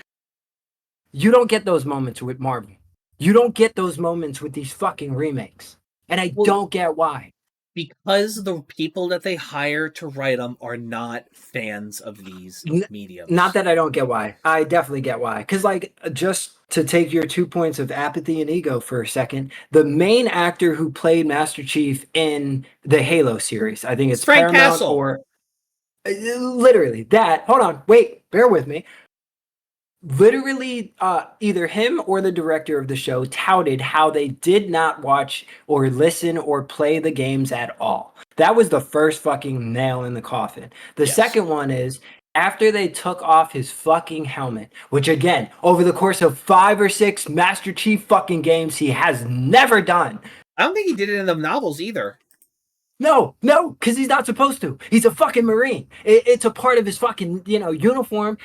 You don't get those moments with Marvel. You don't get those moments with these fucking remakes. And I don't get why. Because the people that they hire to write them are not fans of these mediums. Not that I don't get why. I definitely get why. Because, like, just to take your 2 points of apathy and ego for a second, the main actor who played Master Chief in the Halo series, I think it's Frank Paramount Castle. Or literally that. Hold on. Wait. Bear with me. Literally, either him or the director of the show touted how they did not watch or listen or play the games at all. That was the first fucking nail in the coffin. The second one is after they took off his fucking helmet, which again, over the course of 5 or 6 Master Chief fucking games, he has never done. I don't think he did it in the novels either. No, because he's not supposed to. He's a fucking Marine. It's a part of his fucking, uniform.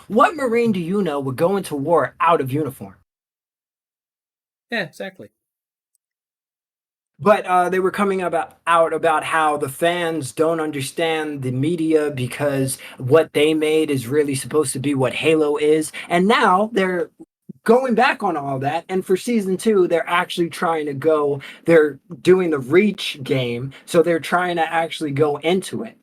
What Marine do you know would go into war out of uniform? Yeah, exactly. But they were coming out about how the fans don't understand the media because what they made is really supposed to be what Halo is. And now they're going back on all that, and for season 2, they're actually trying to go. They're doing the Reach game, so they're trying to actually go into it.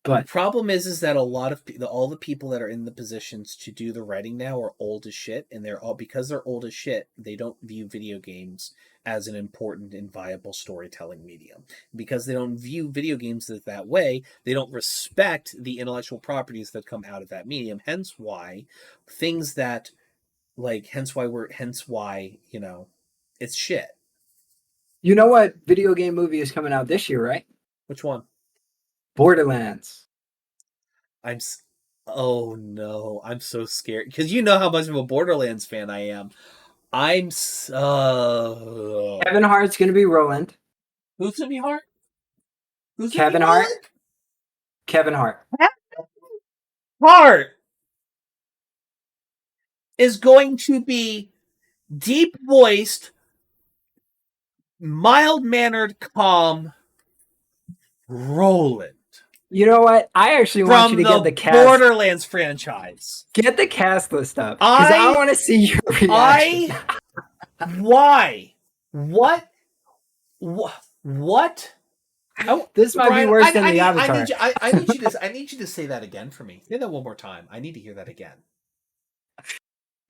The But problem is that a lot of all the people that are in the positions to do the writing now are old as shit, and they're all because they're old as shit. They don't view video games as an important and viable storytelling medium. Because they don't view video games that way, they don't respect the intellectual properties that come out of that medium. Hence why things that hence why it's shit. you know what video game movie is coming out this year, right? Which one? Borderlands. Oh no, I'm so scared because you know how much of a Borderlands fan I am. I'm so. Kevin Hart's gonna be Roland. Who's gonna be Hart? Who's Kevin Hart. Kevin Hart. Hart is going to be deep voiced, mild mannered, calm Roland. You know what? I actually want you to get the cast. Borderlands franchise. Get the cast list up because I want to see your reaction. Why? What? What? This might be worse than the Avatar. I need you to say that again for me. Say that one more time. I need to hear that again.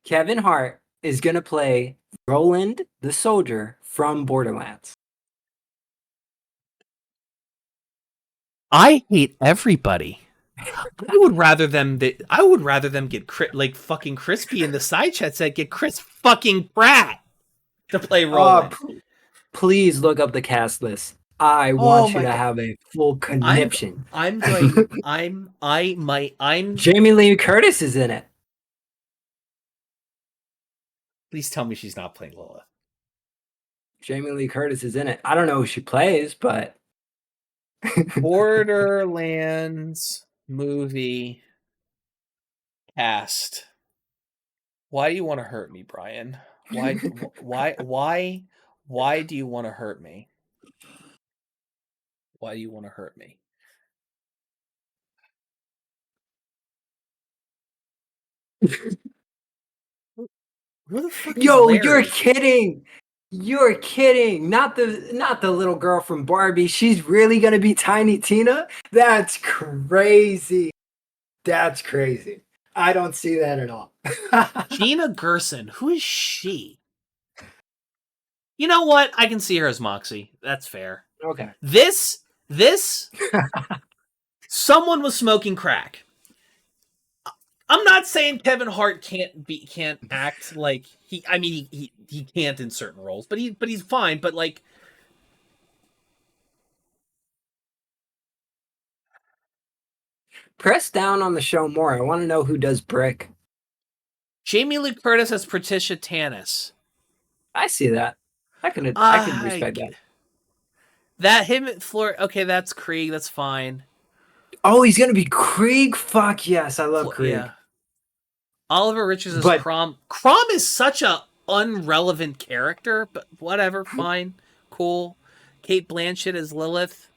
Kevin Hart is going to play Roland the soldier from Borderlands. I hate everybody. I would rather them get fucking Crispy in the side chat said get Chris fucking Pratt to play Roland. Please look up the cast list. I want you to have a full conniption. I'm Jamie Lee Curtis is in it. Please tell me she's not playing Lilith. Jamie Lee Curtis is in it. I don't know who she plays, but Borderlands movie cast. Why do you want to hurt me, Brian? Why do you want to hurt me? Why do you want to hurt me? Who the fuck is Larry? You're kidding. You're kidding. Not the little girl from Barbie. She's really going to be Tiny Tina? That's crazy. That's crazy. I don't see that at all. Gina Gerson. Who is she? You know what? I can see her as Moxie. That's fair. Okay. This someone was smoking crack. I'm not saying Kevin Hart can't act like he can't in certain roles, but he's fine, but like press down on the show more. I want to know who does Brick. Jamie Lee Curtis as Patricia Tanis. I see that. I can respect that. That him at Fleur. Okay, that's Krieg. That's fine. Oh, he's gonna be Krieg. Fuck yes, I love Krieg. Yeah. Oliver Richards is Crom. Crom is such a unrelevant character, but whatever, fine, cool. Kate Blanchett as Lilith.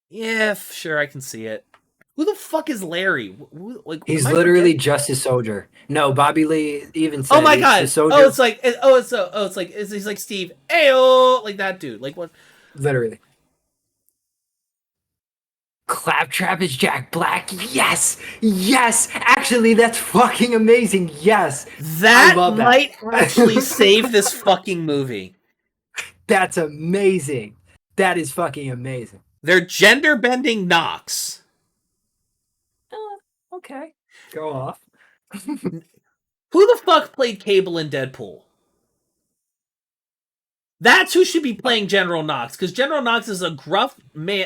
Yeah, sure, I can see it. Who the fuck is Larry? He's literally just a soldier. No, Bobby Lee even said. Oh my god! He's like Steve. Ayo, like that dude. Like what? Literally. Claptrap is Jack Black. Yes, yes. Actually, that's fucking amazing. Yes, that might actually save this fucking movie. That's amazing. That is fucking amazing. They're gender bending Knox. Okay, go off. Who the fuck played Cable in Deadpool? That's who should be playing General Knox, because General Knox is a gruff,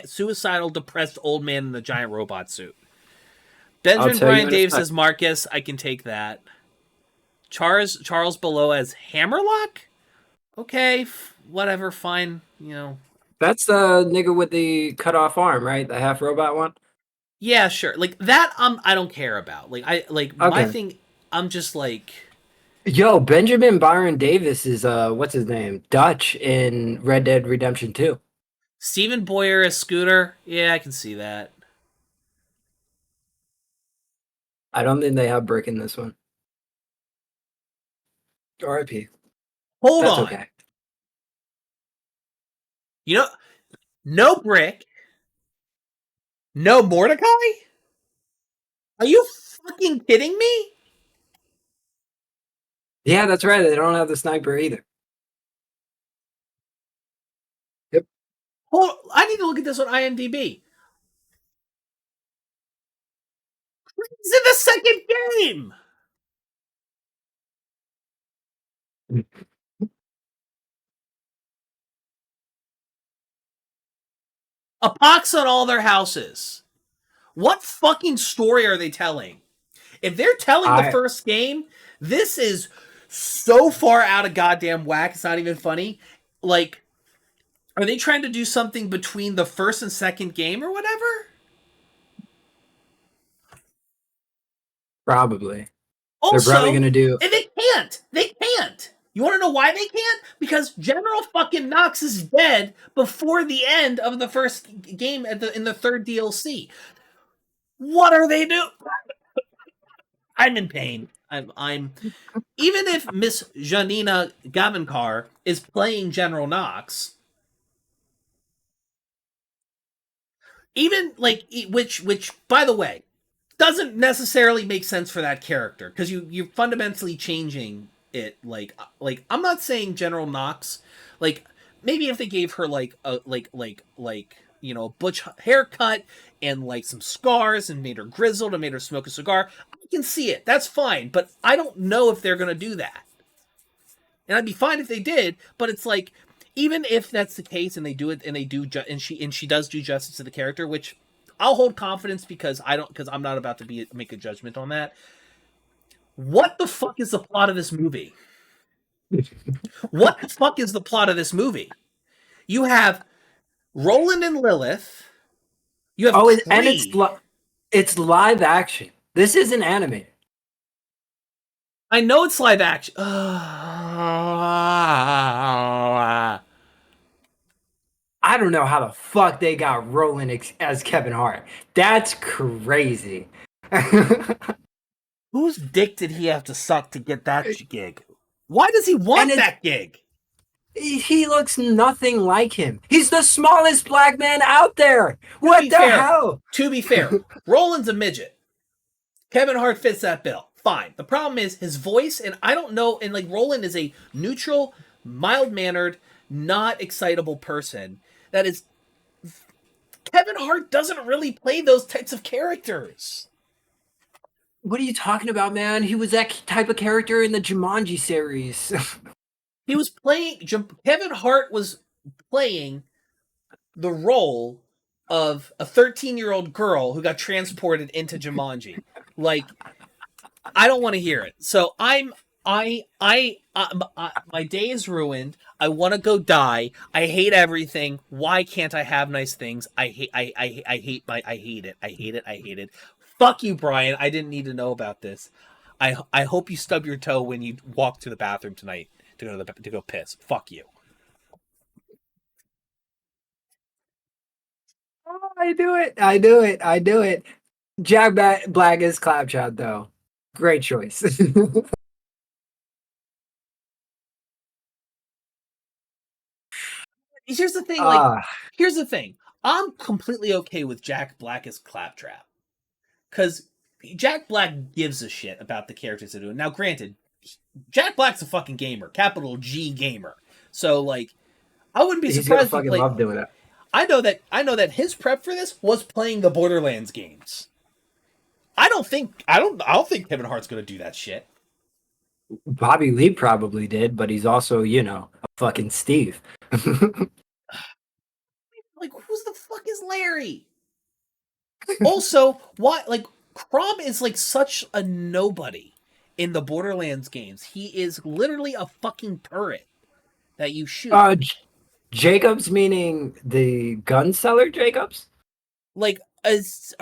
suicidal, depressed old man in a giant robot suit. Benjamin Brian Davis as Marcus, I can take that. Charles Below as Hammerlock? Okay, whatever, fine, That's the nigga with the cut off arm, right? The half robot one? Yeah, sure. Like that I don't care about. My thing, I'm just like, yo, Benjamin Byron Davis is what's his name? Dutch in Red Dead Redemption 2. Stephen Boyer as Scooter. Yeah, I can see that. I don't think they have brick in this one. RIP. Hold That's on. okay. You know, no brick, no Mordecai? Are you fucking kidding me? Yeah, that's right. They don't have the sniper either. Yep. I need to look at this on IMDb. He's in the second game. A pox on all their houses. What fucking story are they telling? If they're telling the first game, this is so far out of goddamn whack, it's not even funny. Like, are they trying to do something between the first and second game or whatever? Probably. Also, they're probably gonna do. And they can't. They can't. You want to know why they can't? Because General fucking Knox is dead before the end of the first game in the third DLC. What are they doing? I'm in pain. I'm even if Miss Janina Gavankar is playing General Knox, even like which by the way doesn't necessarily make sense for that character because you're fundamentally changing it. Like I'm not saying General Knox, like maybe if they gave her like a you know, butch haircut and like some scars and made her grizzled and made her smoke a cigar, I can see it. That's fine. But I don't know if they're gonna do that. And I'd be fine if they did. But it's like, even if that's the case and they do it and they do and she does do justice to the character, which I'll hold confidence because I'm not about to make a judgment on that. What the fuck is the plot of this movie? What the fuck is the plot of this movie? You have Roland and Lilith. You have and it's live action. This isn't animated. I know it's live action. I don't know how the fuck they got Roland as Kevin Hart. That's crazy. Whose dick did he have to suck to get that gig? Why does he want that gig? He looks nothing like him. He's the smallest black man out there. What the hell? To be fair, Roland's a midget. Kevin Hart fits that bill. Fine. The problem is his voice, and I don't know, and like Roland is a neutral, mild-mannered, not excitable person. That is, Kevin Hart doesn't really play those types of characters. What are you talking about, man? He was that type of character in the Jumanji series. He was playing, Kevin Hart was playing the role of a 13-year-old girl who got transported into Jumanji. Like, I don't want to hear it. So my day is ruined. I want to go die. I hate everything. Why can't I have nice things? I hate it. Fuck you, Brian. I didn't need to know about this. I hope you stub your toe when you walk to the bathroom tonight to go piss. Fuck you. Oh, I do it. Jack Black is Claptrap, though. Great choice. Here's the thing. Here's the thing. I'm completely okay with Jack Black as Claptrap. Because Jack Black gives a shit about the characters they're doing. Now, granted, Jack Black's a fucking gamer. Capital G gamer. So, like, I wouldn't be surprised if he played. Love doing that. I know that his prep for this was playing the Borderlands games. I don't think Kevin Hart's gonna do that shit. Bobby Lee probably did, but he's also, a fucking Steve. Like, who's the fuck is Larry? Also, why? Like, Crom is like such a nobody in the Borderlands games. He is literally a fucking turret that you shoot. Jacobs, meaning the gun seller Jacobs? Like, is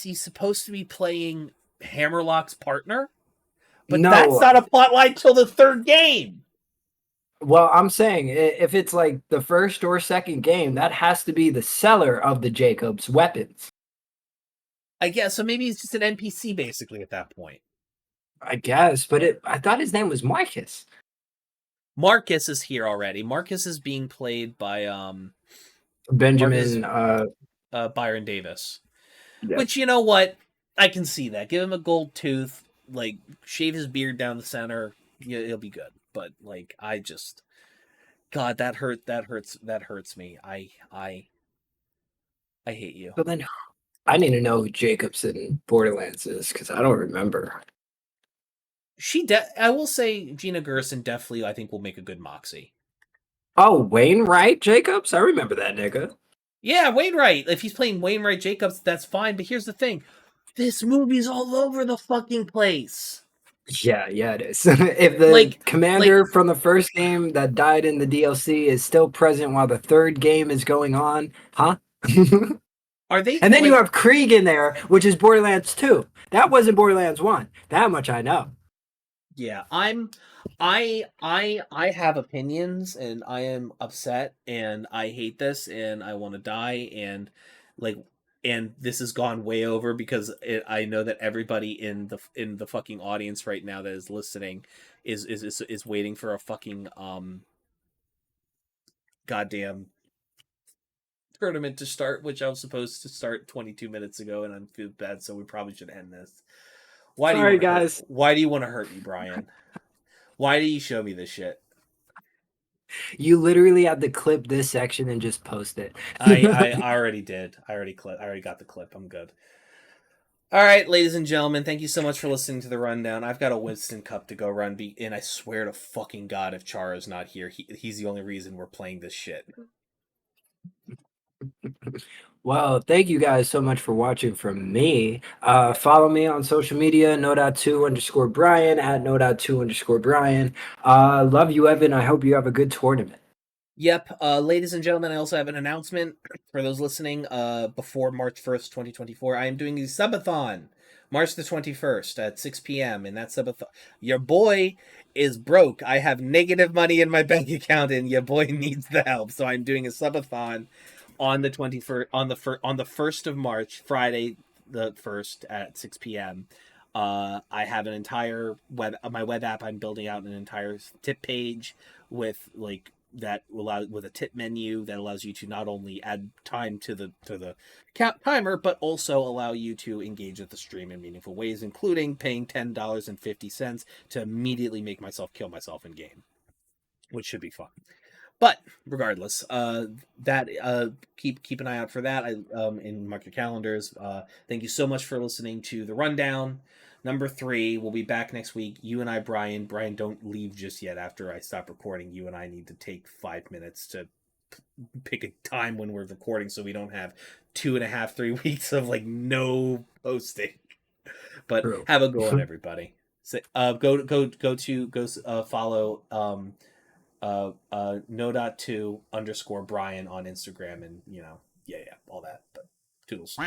he supposed to be playing Hammerlock's partner? But no, that's not a plotline till the third game. Well, I'm saying if it's like the first or second game, that has to be the seller of the Jacobs weapons. I guess so. Maybe he's just an NPC basically at that point. I guess, but I thought his name was Marcus. Marcus is here already. Marcus is being played by Benjamin. Byron Davis. Yeah. Which, you know what? I can see that. Give him a gold tooth, like shave his beard down the center. Yeah, it'll be good. But like, God, that hurts me. I hate you. So then, I need to know who Jacobs in Borderlands is because I don't remember. I will say Gina Gerson definitely, I think, will make a good Moxie. Oh, Wainwright Jacobs? I remember that nigga. Yeah, Wainwright. If he's playing Wainwright Jacobs, that's fine. But here's the thing. This movie's all over the fucking place. Yeah, it is. If the commander from the first game that died in the DLC is still present while the third game is going on, huh? Are they? And then you have Krieg in there, which is Borderlands 2. That wasn't Borderlands 1. That much I know. Yeah, I have opinions, and I am upset, and I hate this, and I want to die, and and this has gone way over because I know that everybody in the fucking audience right now that is listening is waiting for a fucking goddamn tournament to start, which I was supposed to start 22 minutes ago, and I feel bad, so we probably should end this. Sorry, guys. Why do you want to hurt me, Brian? Why do you show me this shit? You literally had to clip this section and just post it. I already did. I already got the clip. I'm good. All right, ladies and gentlemen, thank you so much for listening to the rundown. I've got a Winston Cup to go run, and I swear to fucking God, if Chara's not here, he's the only reason we're playing this shit. Well, thank you guys so much for watching from me. Follow me on social media, no.2_Brian, at no.2_Brian. Love you, Evan. I hope you have a good tournament. Yep. Ladies and gentlemen, I also have an announcement for those listening. Before March 1st, 2024, I am doing a subathon, March the 21st at 6 p.m. And that subathon, your boy is broke. I have negative money in my bank account, and your boy needs the help. So I'm doing a subathon on the 21st, on the 1st of March, Friday the 1st at 6 p.m. I have an entire my web app. I'm building out an entire tip page with with a tip menu that allows you to not only add time to the timer, but also allow you to engage with the stream in meaningful ways, including paying $10.50 to immediately make myself kill myself in game, which should be fun. But regardless, keep an eye out for that. And mark your calendars. Thank you so much for listening to the rundown. Number 3, we'll be back next week. You and I, Brian. Brian, don't leave just yet. After I stop recording, you and I need to take 5 minutes to pick a time when we're recording, so we don't have 2.5, 3 weeks of no posting. But True. have a good one, everybody. So, follow no.2_Brian on Instagram, and all that. But toodles.